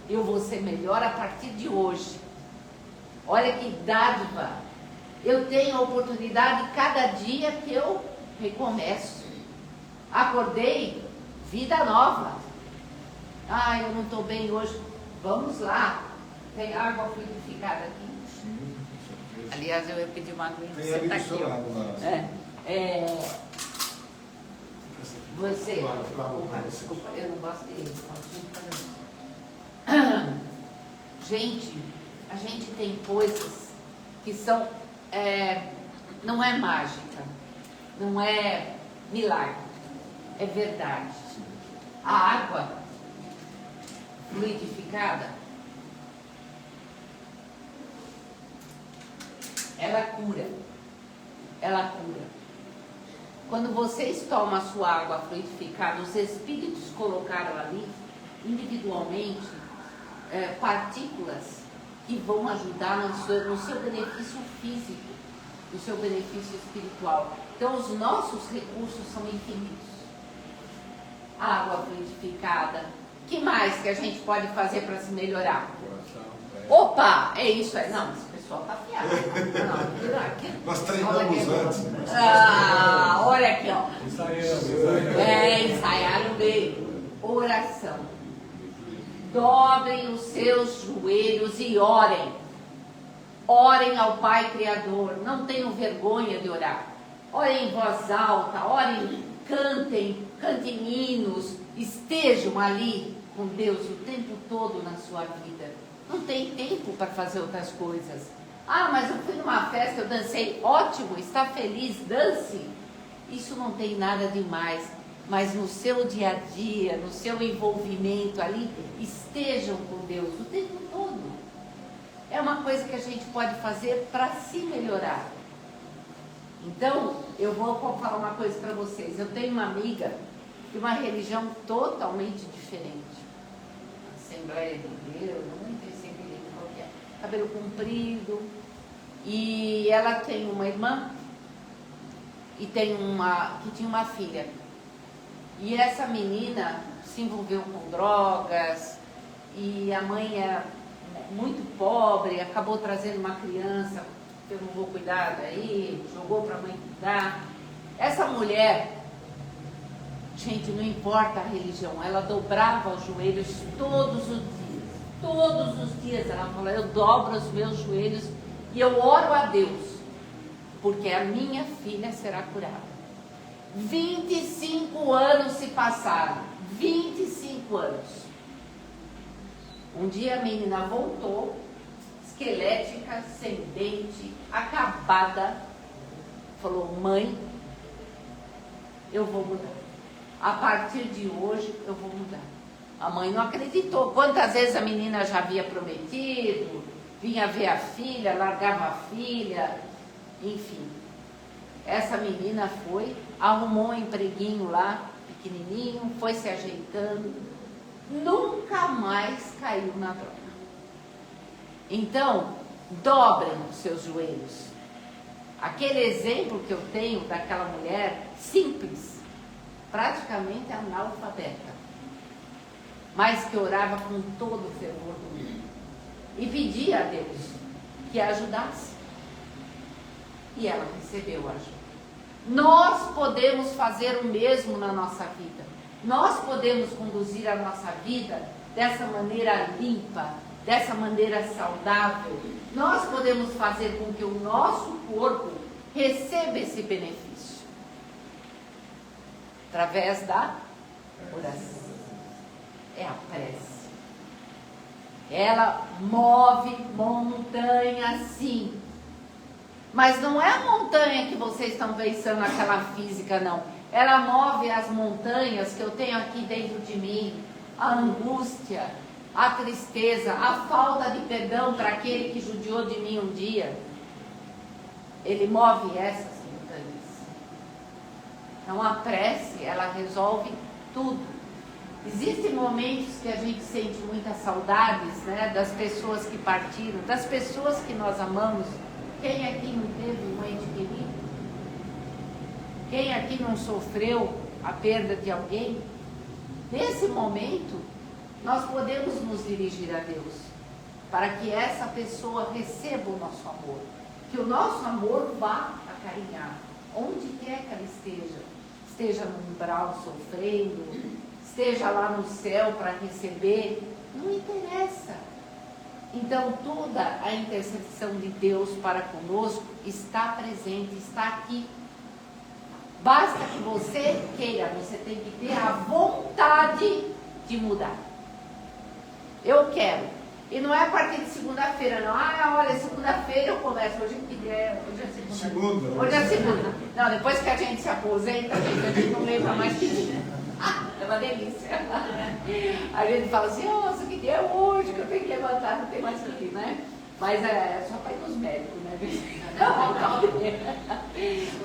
Eu vou ser melhor a partir de hoje. Olha que dádiva. Eu tenho a oportunidade cada dia que eu recomeço. Acordei, vida nova. Ah, eu não estou bem hoje. Vamos lá. Tem água fluidificada aqui. Sim, com certeza. Aliás, eu ia pedir uma aguinha. Tem Você ali está do aqui. seu Ó. lado, lá. Você. Claro, Desculpa, eu não gosto dele. Gente, a gente tem coisas que são. Não é mágica, não é milagre, é verdade. A água fluidificada, ela cura. Ela cura. Quando vocês tomam a sua água fluidificada, os espíritos colocaram ali, individualmente, partículas que vão ajudar no seu benefício físico, no seu benefício espiritual. Então, os nossos recursos são infinitos. Água fluidificada. O que mais que a gente pode fazer para se melhorar? Opa, é isso aí. Não, esse pessoal tá afiado. Não, aqui. Nós treinamos antes. Olha aqui, ó. Ensaiaram bem. Oração. Dobrem os seus joelhos e orem. Orem ao Pai Criador. Não tenham vergonha de orar. Orem em voz alta. Orem, cantem hinos. Estejam ali com Deus o tempo todo na sua vida. Não tem tempo para fazer outras coisas. Ah, mas eu fui numa festa, eu dancei. Ótimo, está feliz, dance. Isso não tem nada demais. Mas no seu dia a dia, no seu envolvimento ali, estejam com Deus o tempo todo. É uma coisa que a gente pode fazer para se melhorar. Então, eu vou falar uma coisa para vocês. Eu tenho uma amiga de uma religião totalmente diferente. Assembleia de Deus, não sei qual que é. Cabelo comprido. E ela tem uma irmã e que tinha uma filha. E essa menina se envolveu com drogas e a mãe era muito pobre, acabou trazendo uma criança, eu não vou cuidar daí, jogou para a mãe cuidar. Essa mulher, gente, não importa a religião, ela dobrava os joelhos todos os dias. Todos os dias ela falou, eu dobro os meus joelhos e eu oro a Deus, porque a minha filha será curada. 25 anos se passaram. 25 anos. Um dia a menina voltou, esquelética, sem dente, acabada. Falou, mãe, eu vou mudar. A partir de hoje eu vou mudar. A mãe não acreditou. Quantas vezes a menina já havia prometido, vinha ver a filha, largava a filha, enfim. Essa menina foi, arrumou um empreguinho lá, pequenininho, foi se ajeitando, nunca mais caiu na droga. Então, dobrem os seus joelhos. Aquele exemplo que eu tenho daquela mulher, simples, praticamente analfabeta, mas que orava com todo o fervor do mundo e pedia a Deus que a ajudasse. E ela recebeu a ajuda. Nós podemos fazer o mesmo na nossa vida. Nós podemos conduzir a nossa vida dessa maneira limpa, dessa maneira saudável. Nós podemos fazer com que o nosso corpo receba esse benefício. Através da oração. É a prece. Ela move montanha sim. Mas não é a montanha que vocês estão pensando, aquela física, não. Ela move as montanhas que eu tenho aqui dentro de mim. A angústia, a tristeza, a falta de perdão para aquele que judiou de mim um dia. Ele move essas montanhas. Então a prece, ela resolve tudo. Existem momentos que a gente sente muitas saudades, né, das pessoas que partiram, das pessoas que nós amamos. Quem aqui não teve um ente querido? Quem aqui não sofreu a perda de alguém? Nesse momento, nós podemos nos dirigir a Deus, para que essa pessoa receba o nosso amor, que o nosso amor vá acarinhar, onde quer que ela esteja no umbral sofrendo, esteja lá no céu para receber, não interessa. Então, toda a intercessão de Deus para conosco está presente, está aqui. Basta que você queira, você tem que ter a vontade de mudar. Eu quero. E não é a partir de segunda-feira, não. Ah, olha, segunda-feira eu começo. Hoje é segunda. Hoje é segunda. Não, depois que a gente se aposenta, a gente não lembra mais que dia. É uma delícia. A gente fala assim, nossa, que dia é hoje que eu tenho que levantar, não tem mais que ir, né? Mas é só para ir nos médicos, né?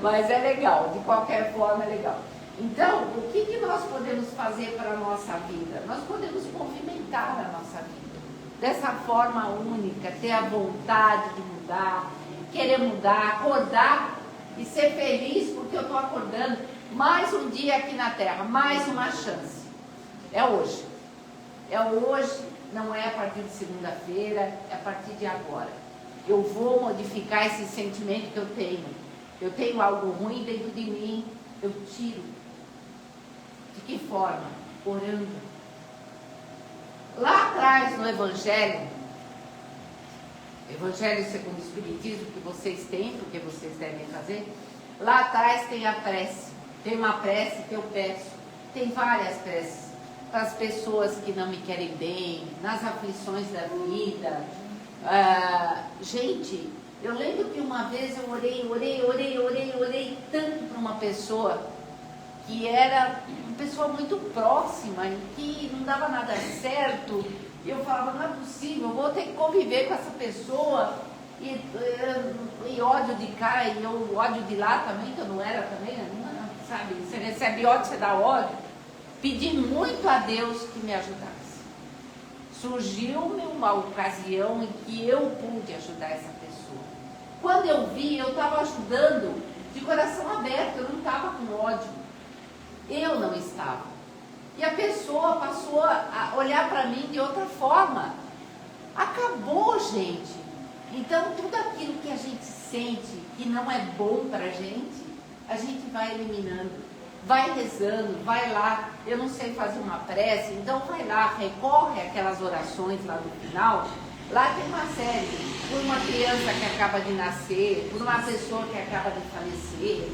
Mas é legal, de qualquer forma é legal. Então, o que nós podemos fazer para a nossa vida? Nós podemos movimentar a nossa vida dessa forma única, ter a vontade de mudar, querer mudar, acordar e ser feliz porque eu estou acordando. Mais um dia aqui na Terra, mais uma chance. É hoje. É hoje, não é a partir de segunda-feira, é a partir de agora. Eu vou modificar esse sentimento que eu tenho. Eu tenho algo ruim dentro de mim, eu tiro. De que forma? Orando. Lá atrás no Evangelho segundo o Espiritismo que vocês têm, porque vocês devem fazer, lá atrás tem a prece. Tem uma prece que eu peço. Tem várias preces. Para as pessoas que não me querem bem, nas aflições da vida. Gente, eu lembro que uma vez eu orei tanto para uma pessoa que era uma pessoa muito próxima e que não dava nada certo. E eu falava, não é possível, eu vou ter que conviver com essa pessoa. E ódio de cá e ódio de lá também, que eu não era também, sabe? Você recebe ódio, você dá ódio. Pedi muito a Deus que me ajudasse. Surgiu-me uma ocasião em que eu pude ajudar essa pessoa. Quando eu vi, eu estava ajudando de coração aberto, eu não estava com ódio. Eu não estava. E a pessoa passou a olhar para mim de outra forma. Acabou, gente. Então, tudo aquilo que a gente sente que não é bom para a gente vai eliminando. Vai rezando, vai lá, eu não sei fazer uma prece, então vai lá, recorre àquelas orações lá no final. Lá tem uma série, por uma criança que acaba de nascer, por uma pessoa que acaba de falecer.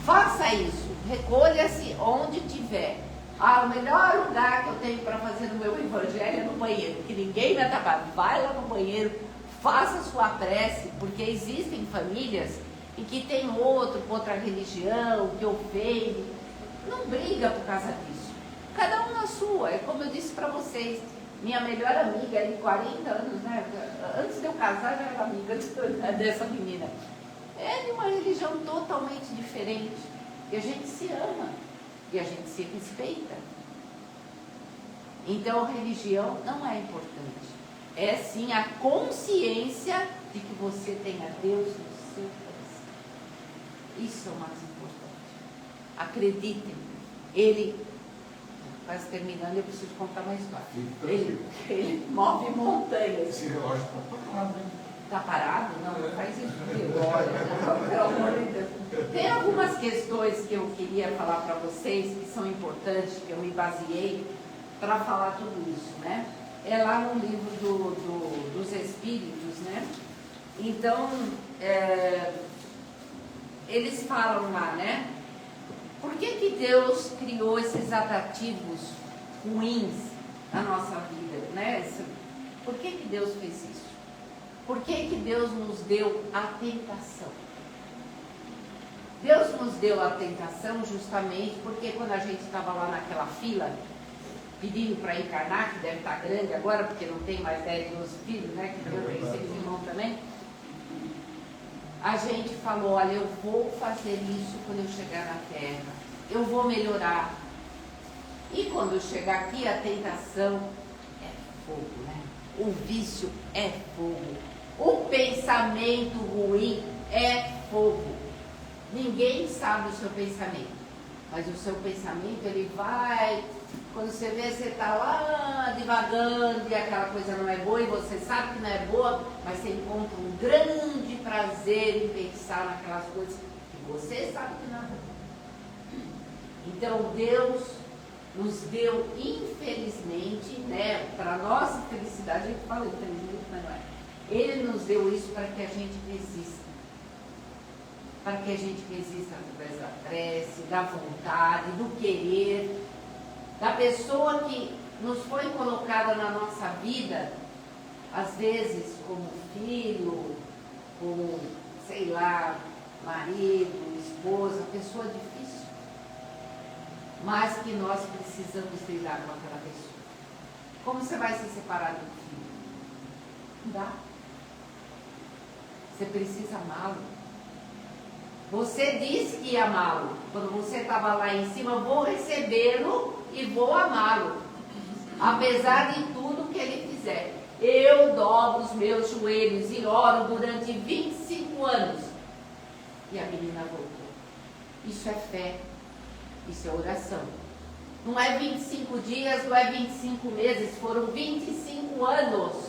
Faça isso, recolha-se onde tiver. O melhor lugar que eu tenho para fazer no meu evangelho é no banheiro, que ninguém me atrapalha. Vai lá no banheiro, faça a sua prece, porque existem famílias e que tem outra religião, que ofende. Não briga por causa disso. Cada um na sua. É como eu disse para vocês, minha melhor amiga é de 40 anos, né? Antes de eu casar, já era amiga dessa menina. É de uma religião totalmente diferente. E a gente se ama. E a gente se respeita. Então, a religião não é importante. É sim a consciência de que você tem a Deus no seu coração. Isso é o mais importante. Acreditem, ele, quase terminando, eu preciso contar uma história. Ele move montanhas. Esse relógio está parado, hein? Está parado? Não faz isso com relógio, pelo amor de Deus. Tem algumas questões que eu queria falar para vocês, que são importantes, que eu me baseei para falar tudo isso, né? É lá no livro dos Espíritos, né? Então, eles falam lá, né? Por que Deus criou esses atrativos ruins na nossa vida, né? Por que Deus fez isso? Por que Deus nos deu a tentação? Deus nos deu a tentação justamente porque quando a gente estava lá naquela fila, pedindo para encarnar, que deve estar grande agora, porque não tem mais 10, 12 filhos, né? Que eu tenho 6 irmãos também. A gente falou, olha, eu vou fazer isso quando eu chegar na Terra. Eu vou melhorar. E quando eu chegar aqui, a tentação é fogo, né? O vício é fogo. O pensamento ruim é fogo. Ninguém sabe o seu pensamento, mas o seu pensamento, ele vai, quando você vê, você está lá divagando e aquela coisa não é boa e você sabe que não é boa, mas você encontra um grande prazer em pensar naquelas coisas que você sabe que não é boa. Então Deus nos deu, infelizmente, né, para nossa felicidade, a gente fala infelizmente, mas não é. Ele nos deu isso para que a gente resista. Para que a gente resista através da prece, da vontade, do querer, da pessoa que nos foi colocada na nossa vida, às vezes como filho, como, sei lá, marido, esposa, pessoa difícil, mas que nós precisamos lidar com aquela pessoa. Como você vai se separar do filho? Não dá. Você precisa amá-lo. Você disse que ia amá-lo. Quando você estava lá em cima, eu vou recebê-lo e vou amá-lo. Apesar de tudo que ele fizer. Eu dobro os meus joelhos e oro durante 25 anos. E a menina voltou. Isso é fé. Isso é oração. Não é 25 dias, não é 25 meses, foram 25 anos.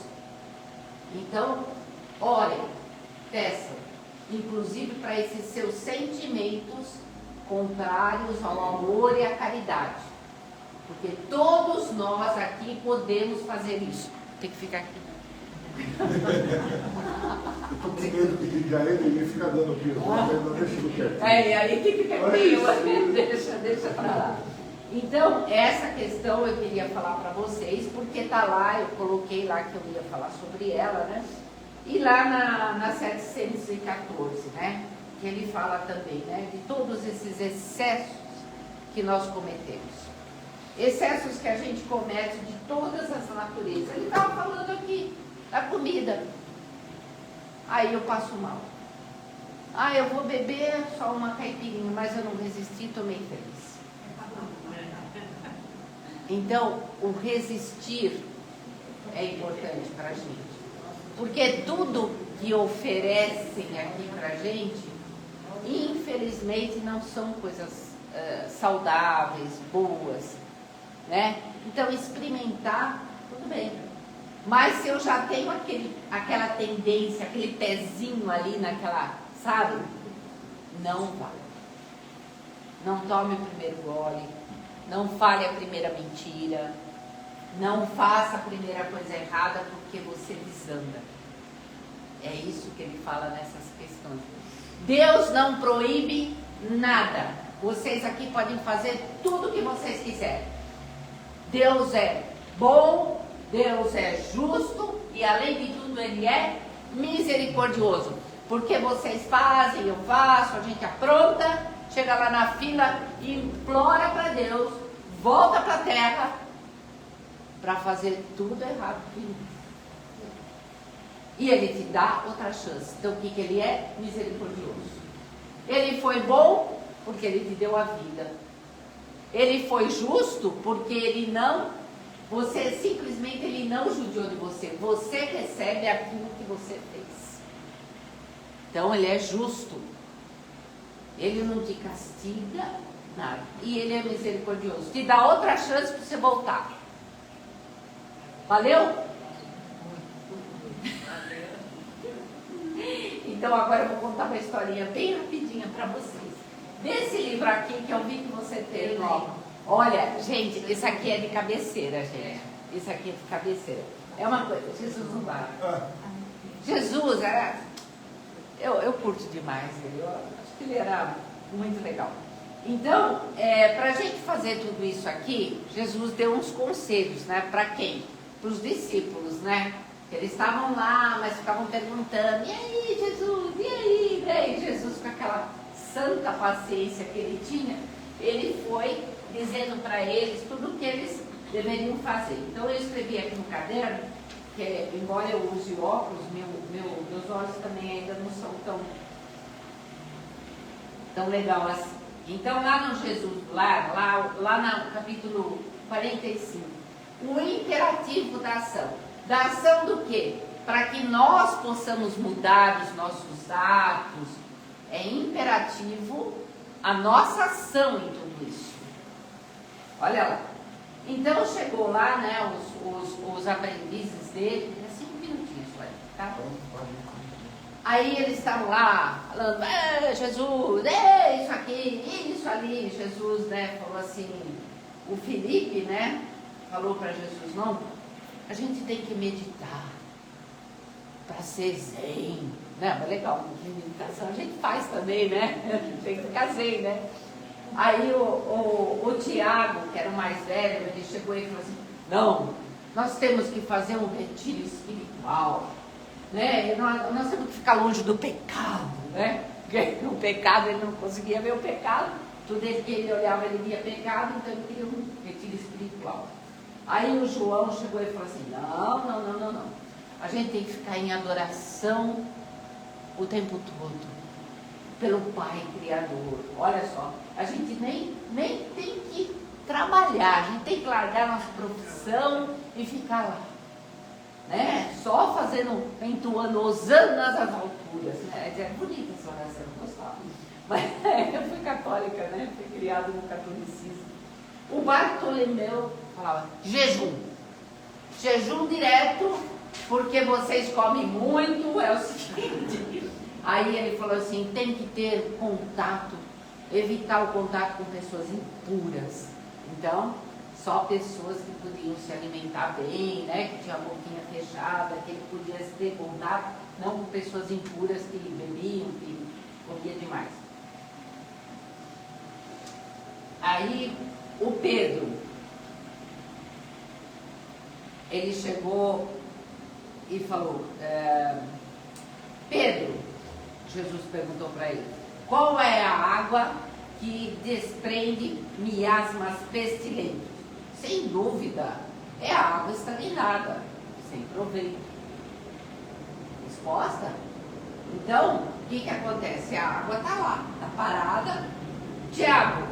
Então, orem, peçam, inclusive para esses seus sentimentos contrários ao amor e à caridade. Porque todos nós aqui podemos fazer isso. Tem que ficar aqui. Eu estou com medo de ligar ele e ele fica dando piro. Não deixa ele quieto. Aí que fica aqui, deixa pra lá. Então, essa questão eu queria falar para vocês, porque está lá, eu coloquei lá que eu ia falar sobre ela, né? E lá na 714, né? Que ele fala também, né? De todos esses excessos que nós cometemos. Excessos que a gente comete de todas as naturezas. Ele estava falando aqui da comida. Aí eu passo mal. Ah, eu vou beber só uma caipirinha, mas eu não resisti, tomei 3. Então, o resistir é importante para a gente. Porque tudo que oferecem aqui para a gente, infelizmente, não são coisas saudáveis, boas, né? Então, experimentar, tudo bem. Mas se eu já tenho aquela tendência, aquele pezinho ali naquela, sabe? Não vá. Não tome o primeiro gole. Não fale a primeira mentira. Não faça a primeira coisa errada porque você desanda. É isso que ele fala nessas questões. Deus não proíbe nada. Vocês aqui podem fazer tudo o que vocês quiserem. Deus é bom, Deus é justo e além de tudo Ele é misericordioso. Porque vocês fazem, eu faço, a gente apronta, chega lá na fila e implora para Deus, volta para a terra para fazer tudo errado. E Ele te dá outra chance. Então o que Ele é? Misericordioso. Ele foi bom porque Ele te deu a vida. Ele foi justo porque Ele não, Ele não judiou de você. Você recebe aquilo que você fez. Então Ele é justo. Ele não te castiga, nada. E Ele é misericordioso. Te dá outra chance para você voltar. Valeu? Então agora eu vou contar uma historinha bem rapidinha para vocês. Desse livro aqui que eu vi que você tem, ó. Olha, gente, isso aqui é de cabeceira, gente. Isso aqui é de cabeceira. É uma coisa, Jesus não vai. Jesus era... Eu curto demais ele. Eu acho que ele era muito legal. Então, para a gente fazer tudo isso aqui, Jesus deu uns conselhos, né? Para quem? Para os discípulos, né? Eles estavam lá, mas ficavam perguntando, e aí, Jesus? E aí? E aí, Jesus, com aquela santa paciência que ele tinha, ele foi dizendo para eles tudo o que eles deveriam fazer. Então, eu escrevi aqui no caderno, que embora eu use óculos, meus olhos também ainda não são tão legal assim. Então, lá no Jesus, lá no capítulo 45, o imperativo da ação. Da ação do quê? Para que nós possamos mudar os nossos atos, é imperativo a nossa ação em tudo isso. Olha lá. Então chegou lá, né, os aprendizes dele, 5 minutinhos, tá? Aí eles estavam lá falando, Jesus, isso aqui, isso ali. Jesus, né, falou assim, o Felipe, né, falou para Jesus, não, a gente tem que meditar para ser zen, né? Mas legal, meditação a gente faz também, né? Tem que ficar zen, né? Aí o Tiago, que era o mais velho, ele chegou e falou assim, não, nós temos que fazer um retiro espiritual, né? Nós temos que ficar longe do pecado, né? Porque o pecado, ele não conseguia ver o pecado, tudo que ele olhava ele via pecado, então ele queria um retiro espiritual. Aí o João chegou e falou assim, não, a gente tem que ficar em adoração o tempo todo, pelo Pai Criador. Olha só, a gente nem tem que trabalhar, a gente tem que largar nossa profissão e ficar lá, né? Só fazendo, entoando hosanas às alturas, né? É bonita essa oração, eu gostava. Mas eu fui católica, né? Fui criada no catolicismo. O Bartolomeu falava, jejum direto, porque vocês comem muito, é o seguinte. Aí ele falou assim, tem que ter contato, evitar o contato com pessoas impuras. Então, só pessoas que podiam se alimentar bem, né, que tinham a boquinha fechada, que ele podia ter contato, não com pessoas impuras que bebiam, que comiam demais. Aí, o Pedro, ele chegou e falou, Pedro, Jesus perguntou para ele, qual é a água que desprende miasmas pestilentos? Sem dúvida, é a água estagnada, sem proveito. Resposta? Então, o que acontece? A água está lá, está parada. Tiago,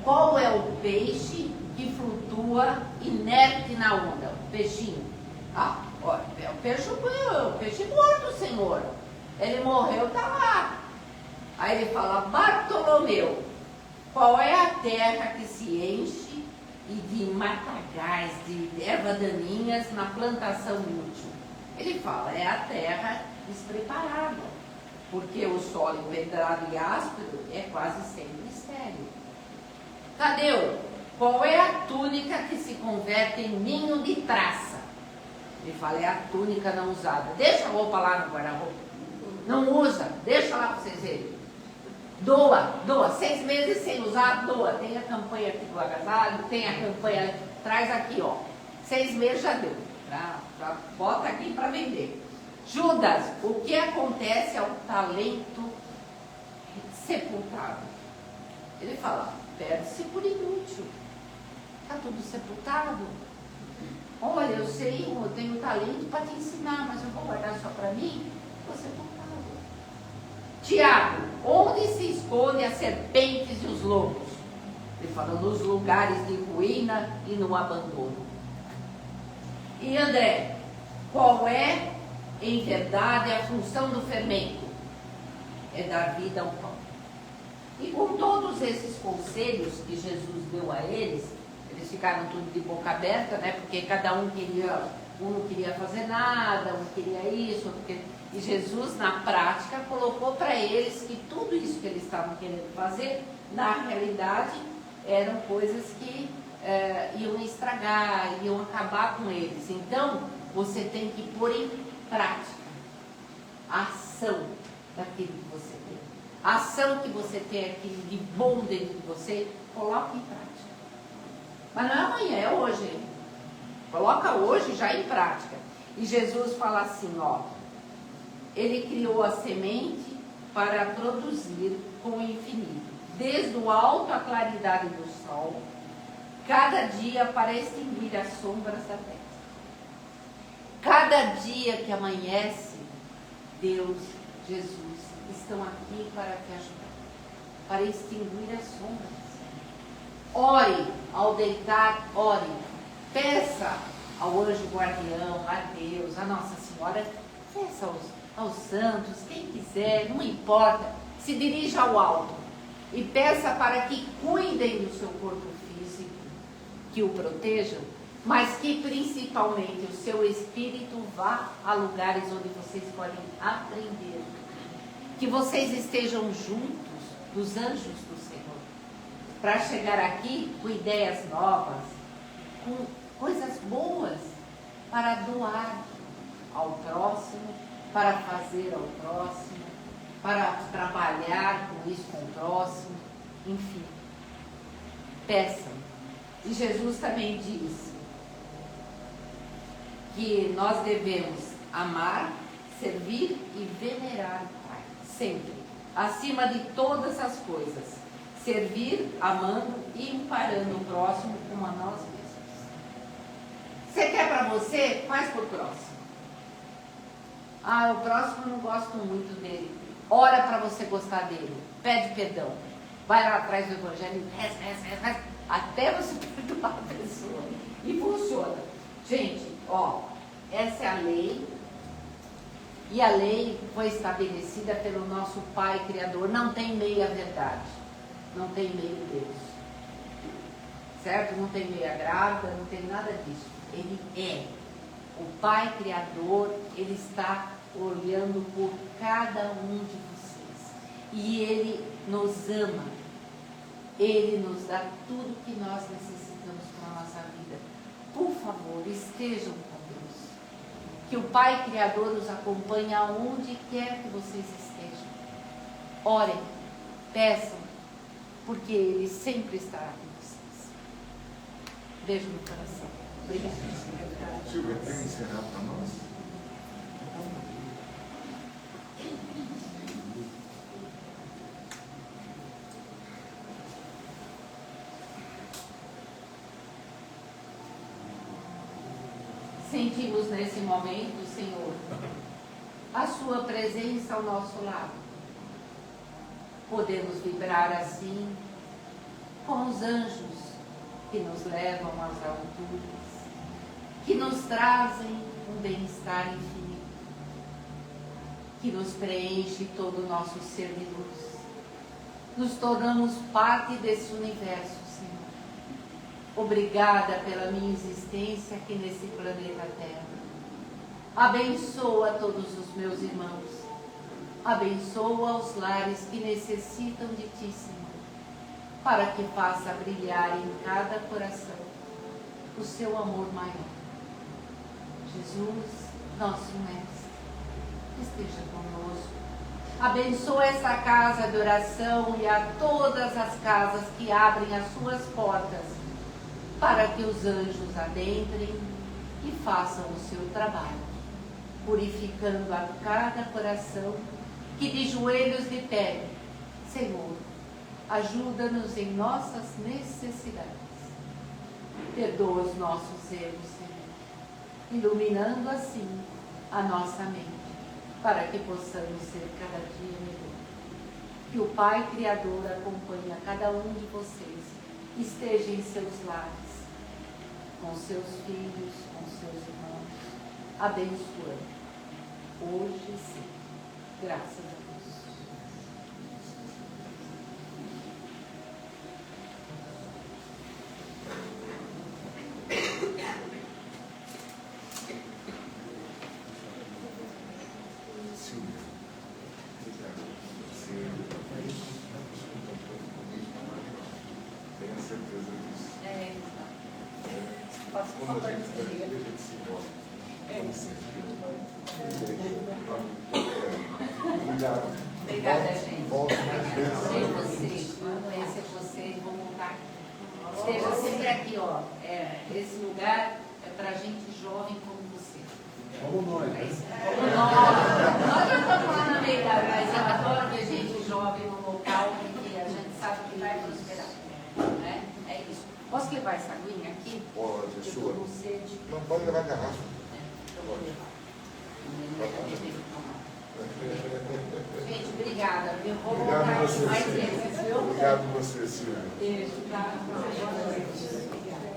qual é o peixe que flutua inerte na onda? O peixinho. Olha, é o peixe morto, Senhor. Ele morreu, está lá. Aí ele fala, Bartolomeu, qual é a terra que se enche e de matagais, de ervas daninhas na plantação útil? Ele fala, é a terra despreparada, porque o solo empedrado e áspero é quase sempre estéril. Tadeu, qual é a túnica que se converte em ninho de traça? Ele fala, é a túnica não usada. Deixa a roupa lá no guarda-roupa. Não usa, deixa lá para vocês verem. Doa, 6 meses sem usar, doa. Tem a campanha aqui do agasalho, tem a campanha, traz aqui, ó. 6 meses já deu. Já bota aqui para vender. Judas, o que acontece ao talento sepultado? Ele fala, perde-se por inútil. Está tudo sepultado. Olha, eu sei, eu tenho talento para te ensinar, mas eu vou guardar só para mim? Vou sepultado. Tiago, onde se esconde as serpentes e os lobos? Ele fala, nos lugares de ruína e no abandono. E André, qual é, em verdade, a função do fermento? É dar vida ao pão. E com todos esses conselhos que Jesus deu a eles, eles ficaram tudo de boca aberta, né? Porque cada um não queria fazer nada, um queria isso, e Jesus, na prática, colocou para eles que tudo isso que eles estavam querendo fazer, na realidade, eram coisas que iam estragar, iam acabar com eles. Então, você tem que pôr em prática a ação daquilo que você tem. A ação que você tem, aquilo de bom dentro de você, coloque em prática. Mas não é amanhã, é hoje. Coloca hoje já em prática. E Jesus fala assim, ó, ele criou a semente para produzir com o infinito, desde o alto à claridade do sol, cada dia para extinguir as sombras da terra. Cada dia que amanhece, Deus, Jesus, estão aqui para te ajudar, para extinguir as sombras. Ore, ao deitar, ore. Peça ao anjo guardião, a Deus, a Nossa Senhora, peça aos santos, quem quiser, não importa. se dirija ao alto e peça para que cuidem do seu corpo físico, que o protejam, mas que principalmente o seu espírito vá a lugares onde vocês podem aprender. Que vocês estejam juntos dos anjos do Senhor, para chegar aqui com ideias novas, com coisas boas, para doar ao próximo, para fazer ao próximo, para trabalhar com isso com o próximo, enfim. Peçam. E Jesus também disse que nós devemos amar, servir e venerar o Pai, sempre, acima de todas as coisas, servir, amando e amparando o próximo como a nós mesmos. Você quer para você? Faz por próximo. Ah, o próximo eu não gosto muito dele. Ora para você gostar dele, pede perdão, vai lá atrás do evangelho, reza, até você perdoar a pessoa, e funciona. Gente, ó, essa é a lei, e a lei foi estabelecida pelo nosso Pai Criador. Não tem meia verdade, não tem meio Deus, certo? Não tem meia grávida, não tem nada disso. Ele é o Pai Criador, Ele está olhando por cada um de vocês, e Ele nos ama, Ele nos dá tudo que nós necessitamos para a nossa vida. Por favor, estejam com Deus, que o Pai Criador os acompanhe aonde quer que vocês estejam. Orem, peçam, porque Ele sempre estará com vocês. Beijo no coração. Obrigada. Silvia, quer encerrar para nós? Sentimos nesse momento, Senhor, a Sua presença ao nosso lado. Podemos vibrar assim com os anjos que nos levam às alturas, que nos trazem um bem-estar infinito, que nos preenche todo o nosso ser de luz. Nos tornamos parte desse universo, Senhor. Obrigada pela minha existência aqui nesse planeta Terra. Abençoa todos os meus irmãos. Abençoa os lares que necessitam de Ti, Senhor, para que faça brilhar em cada coração o Seu amor maior. Jesus, nosso Mestre, esteja conosco. Abençoa essa casa de oração e a todas as casas que abrem as suas portas, para que os anjos adentrem e façam o seu trabalho, purificando a cada coração que de joelhos de pé, Senhor, ajuda-nos em nossas necessidades. Perdoa os nossos erros, Senhor, iluminando assim a nossa mente, para que possamos ser cada dia melhor. Que o Pai Criador acompanhe a cada um de vocês, esteja em seus lares, com seus filhos, com seus irmãos, abençoando, hoje e sempre. Graças a Deus. Silvia, obrigado. Você tenha certeza disso. Posso Quando falar a gente de a gente se envolve. Obrigado. Obrigada, gente. Volta mais vezes. Conhecer vocês, conhecer vocês, vou montar. Esteja sempre aqui, ó. Esse lugar é para gente jovem como você. Como nós. Como nós já estamos lá na meia idade, mas eu adoro ver gente jovem no local que a gente sabe que vai prosperar. Né? É isso. Posso levar essa aguinha aqui? Pode, Eu sua. estou com sede. Não pode levar garrafa. Eu vou levar. Gente, obrigada. Eu vou Obrigado voltar a você, mais Silvia. vezes, viu? Obrigado a você, Silvia. Beijo, tá? Boa noite. Obrigada.